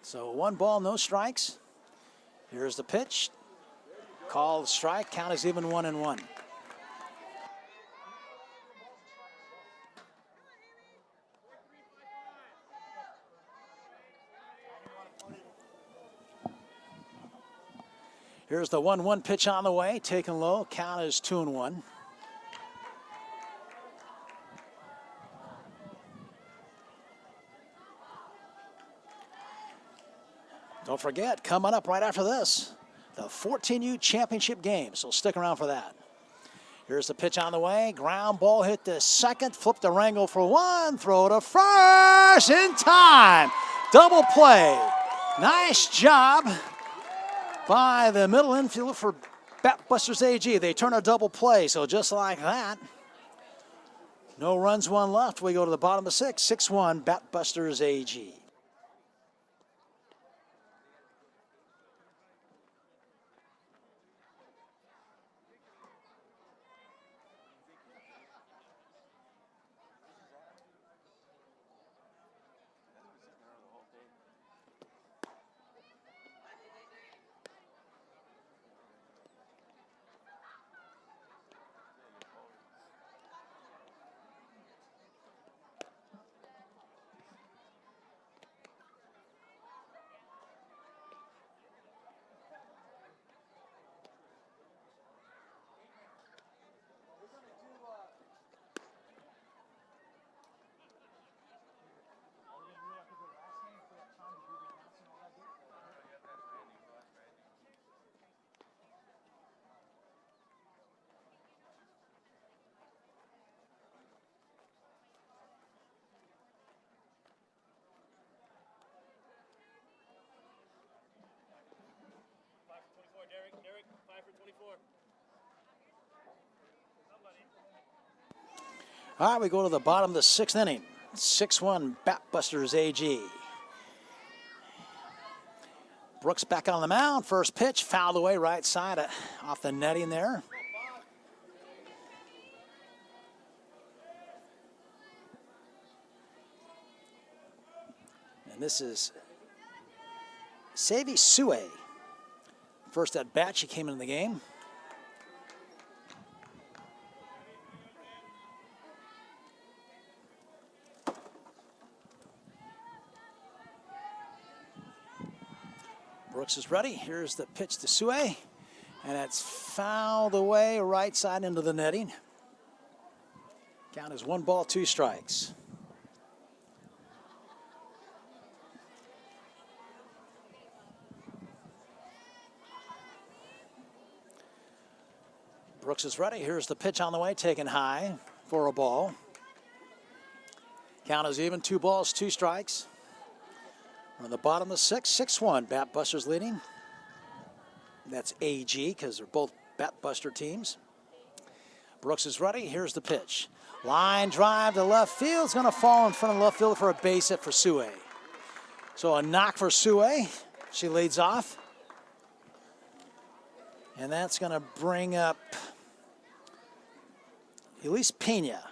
So 1 ball, no strikes. Here's the pitch. Called strike. Count is even 1-1. Here's the 1-1 pitch on the way. Taken low. Count is 2-1. Don't forget, coming up right after this, the 14U championship game, so stick around for that. Here's the pitch on the way. Ground ball hit to second, flip the wrangle for 1, throw to first in time. Double play. Nice job by the middle infielder for Batbusters AG. They turn a double play, so just like that. No runs, 1 left. We go to the bottom of 6, 6-1 Batbusters AG. Derek, 5 for 24. All right, we go to the bottom of the 6th inning. 6-1 Batbusters AG. Brooks back on the mound. First pitch, fouled away right side off the netting there. And this is Savi Sue. First at bat, she came into the game. Brooks is ready. Here's the pitch to Sue. And it's fouled away right side into the netting. Count is 1 ball, 2 strikes. Brooks is ready. Here's the pitch on the way, taken high for a ball. Count is even, 2 balls, 2 strikes. We're on the bottom of 6, 6-1. Batbusters leading. That's AG because they're both Batbuster teams. Brooks is ready. Here's the pitch. Line drive to left field. It's going to fall in front of left field for a base hit for Sue. So a knock for Sue. She leads off. And that's going to bring up Elise Pena.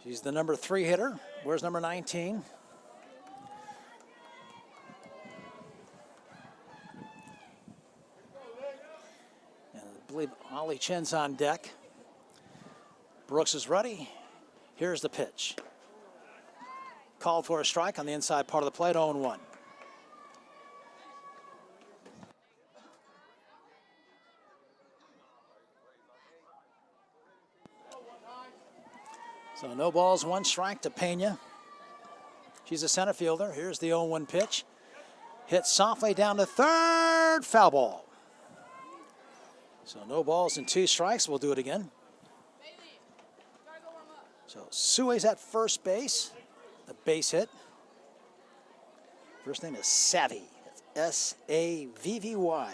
She's the number 3 hitter. Where's number 19? And I believe Ollie Chen's on deck. Brooks is ready. Here's the pitch. Called for a strike on the inside part of the plate, 0-1. So no balls, 1 strike to Pena. She's a center fielder. Here's the 0-1 pitch. Hit softly down to third, foul ball. So no balls and 2 strikes. We'll do it again. So Sue's at first base. The base hit. First name is Savvy. S-A-V-V-Y.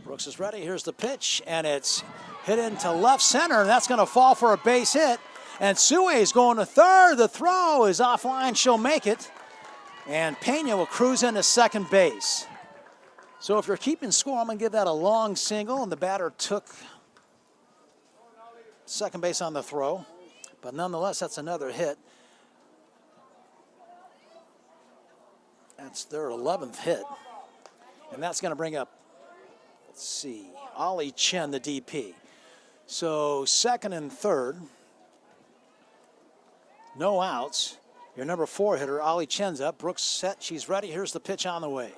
Brooks is ready. Here's the pitch, and it's hit into left center, and that's going to fall for a base hit. And Sue is going to third. The throw is offline. She'll make it. And Pena will cruise into second base. So if you're keeping score, I'm going to give that a long single, and the batter took second base on the throw. But nonetheless, that's another hit. That's their 11th hit. And that's going to bring up, let's see, Ollie Chen, the DP. So second and third, no outs. Your number 4 hitter, Ollie Chen's up. Brooks set, she's ready. Here's the pitch on the way.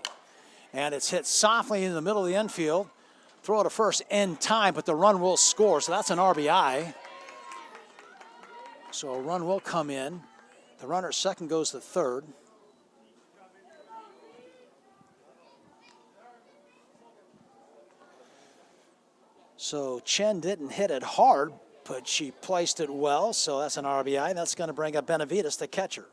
And it's hit softly in the middle of the infield. Throw it to first in time, but the run will score. So that's an RBI. So a run will come in. The runner at second goes to third. So Chen didn't hit it hard, but she placed it well, so that's an RBI. And that's going to bring up Benavides, the catcher.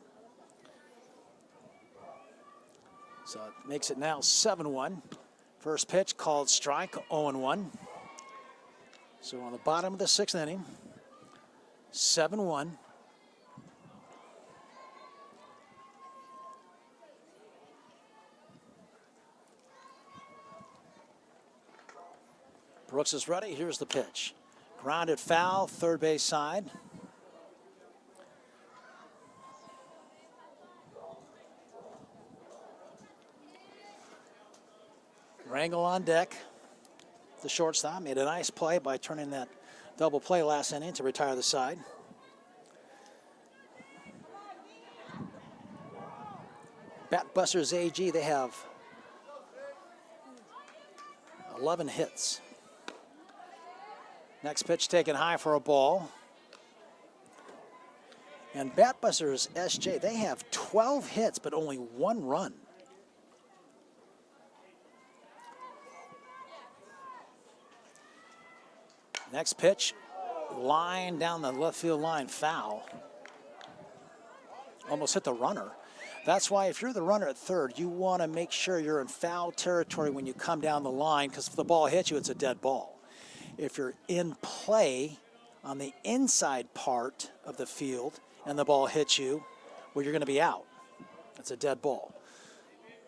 So it makes it now 7-1. First pitch called strike, 0-1. So on the bottom of the 6th inning, 7-1. Brooks is ready. Here's the pitch. Grounded foul, third base side. Rangel on deck. The shortstop made a nice play by turning that double play last inning to retire the side. Batbusters AG, they have 11 hits. Next pitch taken high for a ball. And Batbusters SJ, they have 12 hits, but only 1 run. Next pitch, line down the left field line, foul. Almost hit the runner. That's why if you're the runner at third, you want to make sure you're in foul territory when you come down the line, because if the ball hits you, it's a dead ball. If you're in play on the inside part of the field and the ball hits you, well, you're going to be out. It's a dead ball.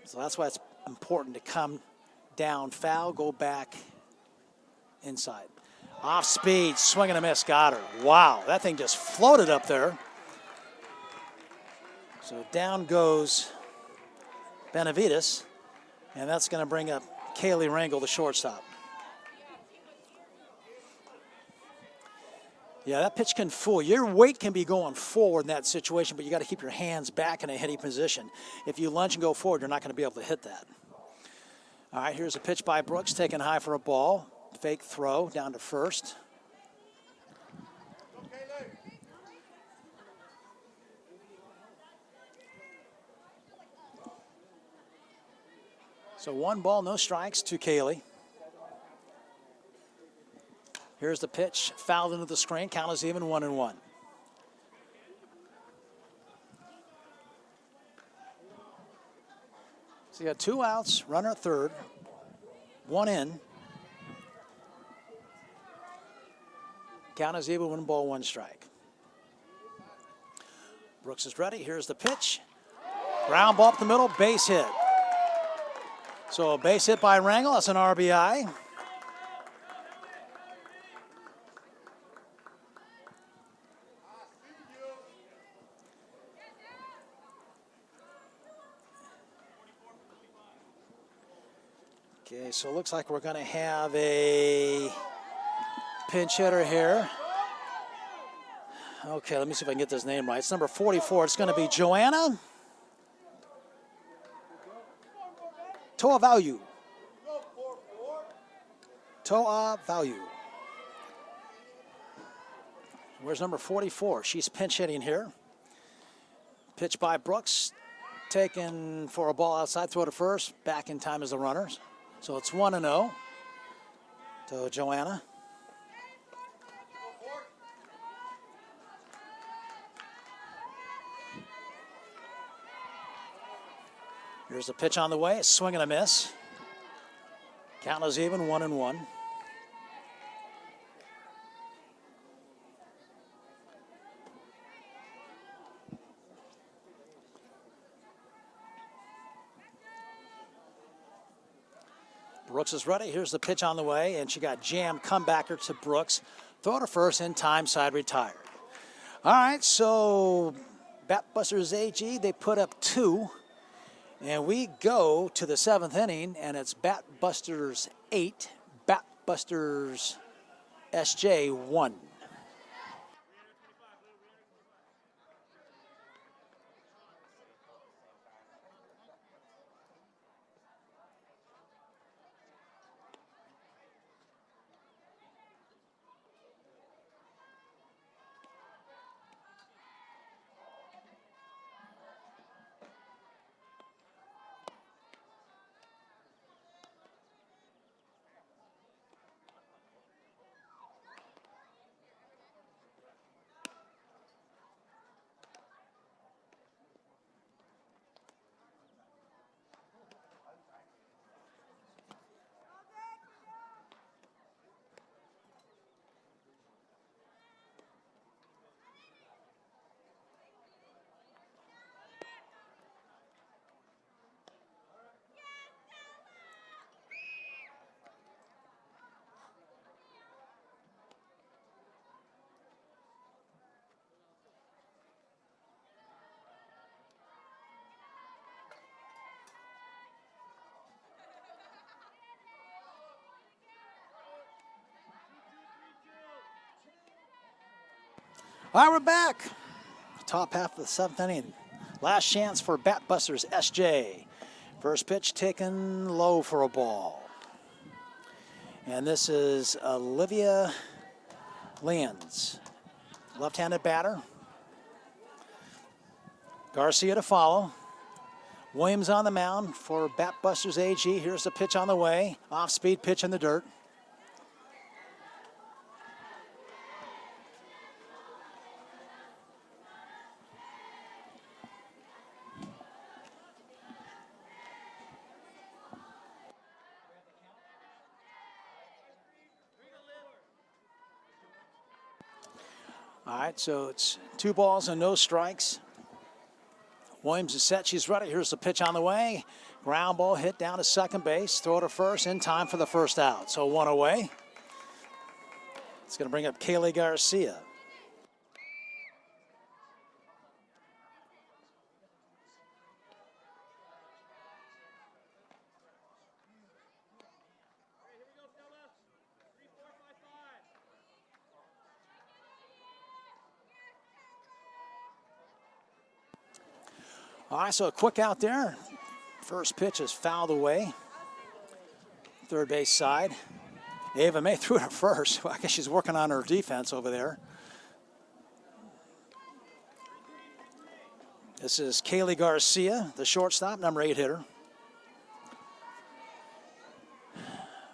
So that's why it's important to come down foul, go back inside. Off speed, swing and a miss, got her. Wow, that thing just floated up there. So down goes Benavides, and that's going to bring up Kaylee Rangel, the shortstop. Yeah, that pitch can fool. Your weight can be going forward in that situation, but you got to keep your hands back in a hitting position. If you lunge and go forward, you're not going to be able to hit that. All right, here's a pitch by Brooks, taken high for a ball. Fake throw down to first. So 1 ball, no strikes to Kaylee. Here's the pitch, fouled into the screen. Count is even, 1-1. So you got 2 outs, runner at third, 1 in. Count is even, 1 ball, 1 strike. Brooks is ready. Here's the pitch. Ground ball up the middle, base hit. So a base hit by Rangel, that's an RBI. Okay, so it looks like we're going to have a pinch hitter here. Okay, let me see if I can get this name right. It's number 44. It's going to be Joanna Toa-Value. Toa-Value. Where's number 44? She's pinch hitting here. Pitch by Brooks. Taken for a ball outside, throw to first. Back in time as the runners. So it's 1-0 to Joanna. Here's the pitch on the way. A swing and a miss. Count is even, 1-1. Brooks is ready. Here's the pitch on the way, and she got jammed. Comebacker to Brooks. Throw to first in time, side retired. All right, so Batbusters AG, they put up 2. And we go to the 7th inning, and it's Batbusters 8, Batbusters SJ 1. All right, we're back. Top half of the 7th inning. Last chance for Batbusters SJ. First pitch taken low for a ball. And this is Olivia Lyons, left-handed batter. Garcia to follow. Williams on the mound for Batbusters AG. Here's the pitch on the way. Off-speed pitch in the dirt. All right, so it's 2 balls and no strikes. Williams is set. She's ready. Here's the pitch on the way. Ground ball hit down to second base. Throw to first in time for the first out. So 1 away. It's going to bring up Kaylee Garcia. All right, so a quick out there. First pitch is fouled away. Third base side. Ava May threw it at first. Well, I guess she's working on her defense over there. This is Kaylee Garcia, the shortstop, number 8 hitter.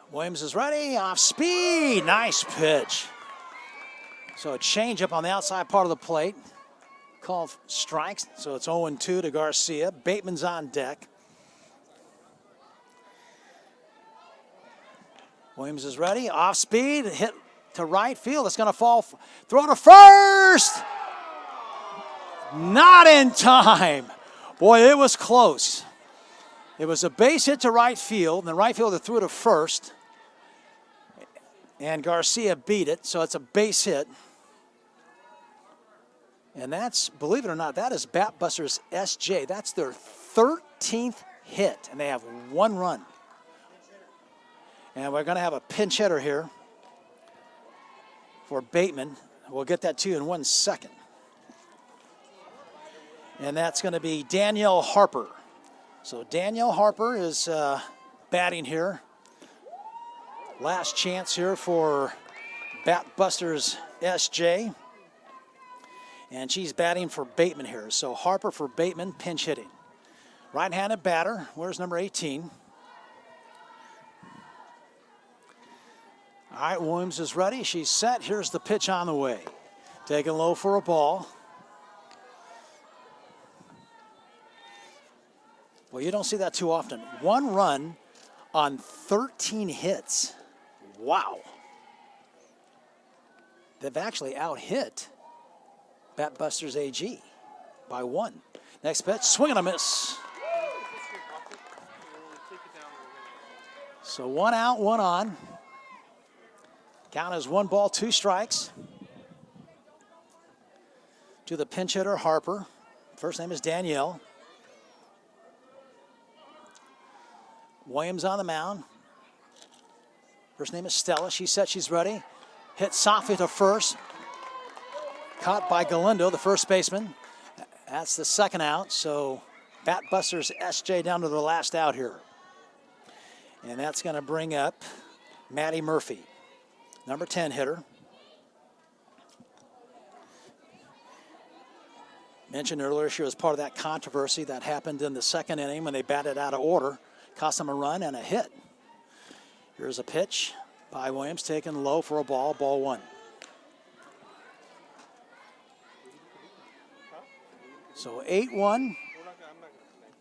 Williams is ready, off speed, nice pitch. So a changeup on the outside part of the plate. Called strikes, so it's 0-2 to Garcia. Bateman's on deck. Williams is ready, off speed, hit to right field. It's going to fall. Throw to first. Not in time. Boy, it was close. It was a base hit to right field, and the right fielder threw it to first. And Garcia beat it, so it's a base hit. And that's, believe it or not, that is Batbusters SJ. That's their 13th hit, and they have 1 run. And we're going to have a pinch hitter here for Bateman. We'll get that to you in 1 second. And that's going to be Danielle Harper. So Danielle Harper is batting here. Last chance here for Batbusters SJ. And she's batting for Bateman here. So Harper for Bateman, pinch hitting. Right-handed batter. Where's number 18? All right, Williams is ready. She's set. Here's the pitch on the way. Taken low for a ball. Well, you don't see that too often. 1 run on 13 hits. Wow. They've actually out-hit Batbusters AG by 1. Next pitch, swing and a miss. So 1 out, 1 on. Count is 1 ball, 2 strikes. To the pinch hitter, Harper. First name is Danielle. Williams on the mound. First name is Stella. She said she's ready. Hit softly to first. Caught by Galindo, the first baseman. That's the 2nd out. So Batbusters SJ down to the last out here. And that's going to bring up Maddie Murphy, number 10 hitter. Mentioned earlier she was part of that controversy that happened in the 2nd inning when they batted out of order. Cost them a run and a hit. Here's a pitch by Williams, taken low for a ball, ball 1. So 8-1.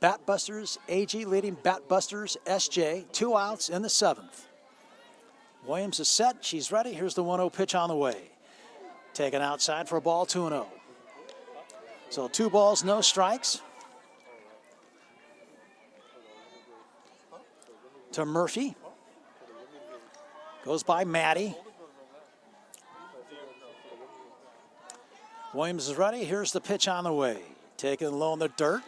Batbusters AG leading Batbusters SJ. 2 outs in the 7th. Williams is set. She's ready. Here's the 1-0 pitch on the way. Taken outside for a ball, 2-0. So 2 balls, no strikes. To Murphy. Goes by Maddie. Williams is ready. Here's the pitch on the way. Taken low in the dirt.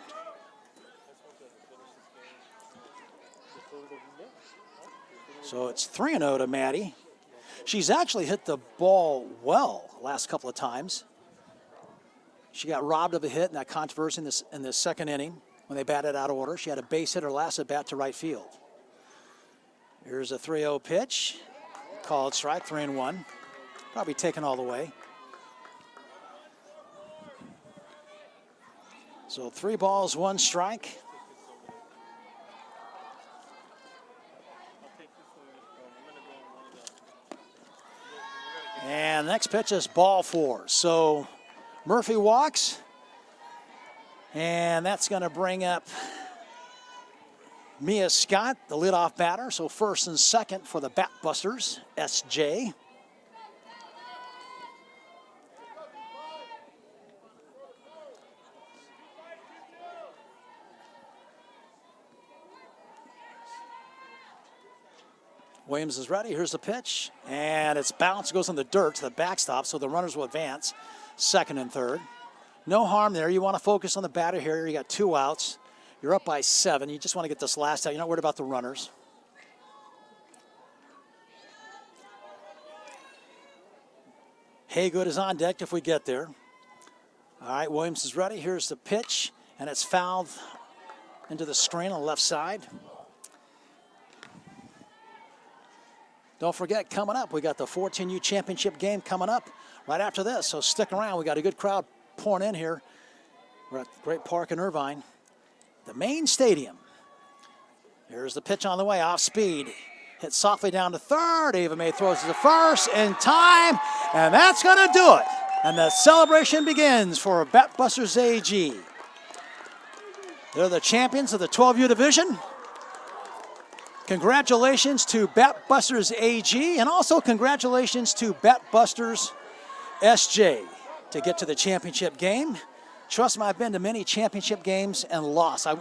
So it's 3-0 to Maddie. She's actually hit the ball well last couple of times. She got robbed of a hit in that controversy in the 2nd inning when they batted out of order. She had a base hit her last at bat to right field. Here's a 3-0 pitch. Called strike, 3-1. Probably taken all the way. So 3 balls, 1 strike. And next pitch is ball 4. So Murphy walks. And that's going to bring up Mia Scott, the leadoff batter. So 1st and 2nd for the Batbusters, SJ. Williams is ready. Here's the pitch. And it's bounced, goes in the dirt to the backstop, so the runners will advance 2nd and 3rd. No harm there. You want to focus on the batter here. You got 2 outs. You're up by 7. You just want to get this last out. You're not worried about the runners. Haygood is on deck if we get there. All right, Williams is ready. Here's the pitch, and it's fouled into the screen on the left side. Don't forget, coming up, we got the 14U championship game coming up right after this, so stick around. We got a good crowd pouring in here. We're at Great Park in Irvine, the main stadium. Here's the pitch on the way, off speed. Hit softly down to 3rd. Ava May throws it to 1st in time, and that's going to do it. And the celebration begins for Batbusters AG. They're the champions of the 12U division. Congratulations to Batbusters AG, and also congratulations to Batbusters SJ to get to the championship game. Trust me, I've been to many championship games and lost. I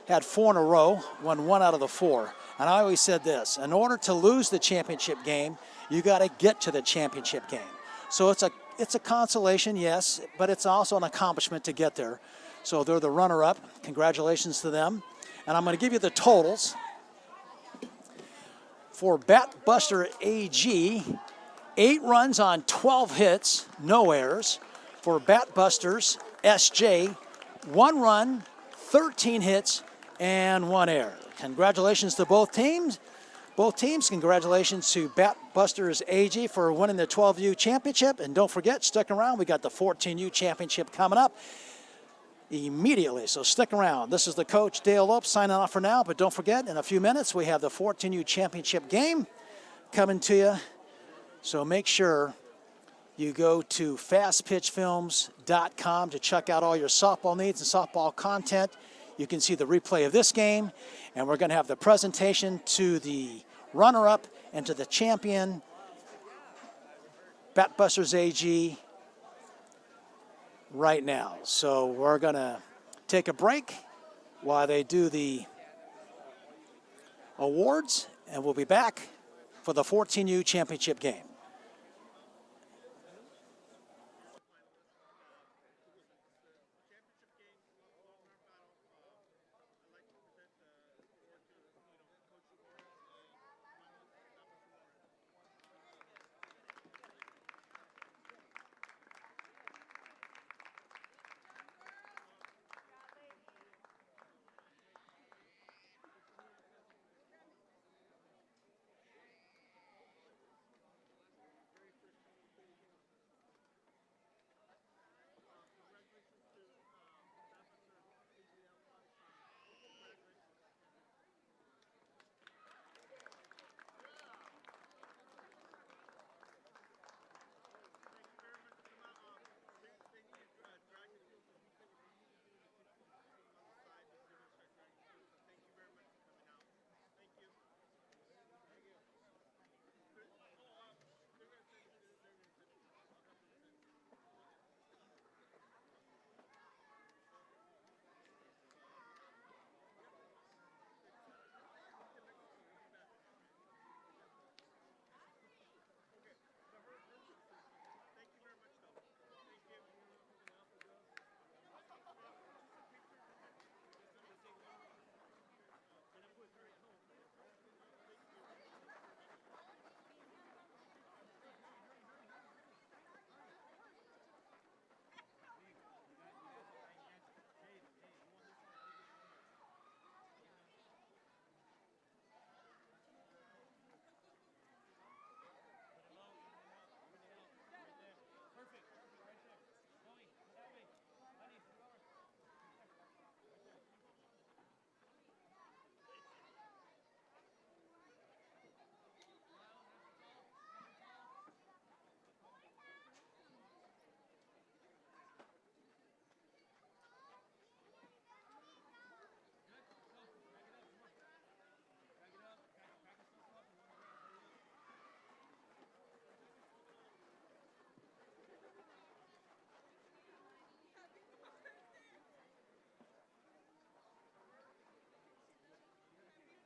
had 4 in a row, won 1 out of the 4. And I always said this, in order to lose the championship game, you got to get to the championship game. So it's a consolation, yes, but it's also an accomplishment to get there. So they're the runner-up. Congratulations to them. And I'm going to give you the totals. For Batbuster AG, 8 runs on 12 hits, no errors. For Batbusters SJ, 1 run, 13 hits, and 1 error. Congratulations to both teams. Congratulations to Batbusters AG for winning the 12U championship. And don't forget, stick around. We got the 14U championship coming up immediately, so stick around. This is the coach, Dale Lopes, signing off for now, but don't forget, in a few minutes, we have the 14U championship game coming to you. So make sure you go to fastpitchfilms.com to check out all your softball needs and softball content. you can see the replay of this game, and we're going to have the presentation to the runner-up and to the champion, Batbusters AG, right now. So we're going to take a break while they do the awards, and we'll be back for the 14U championship game.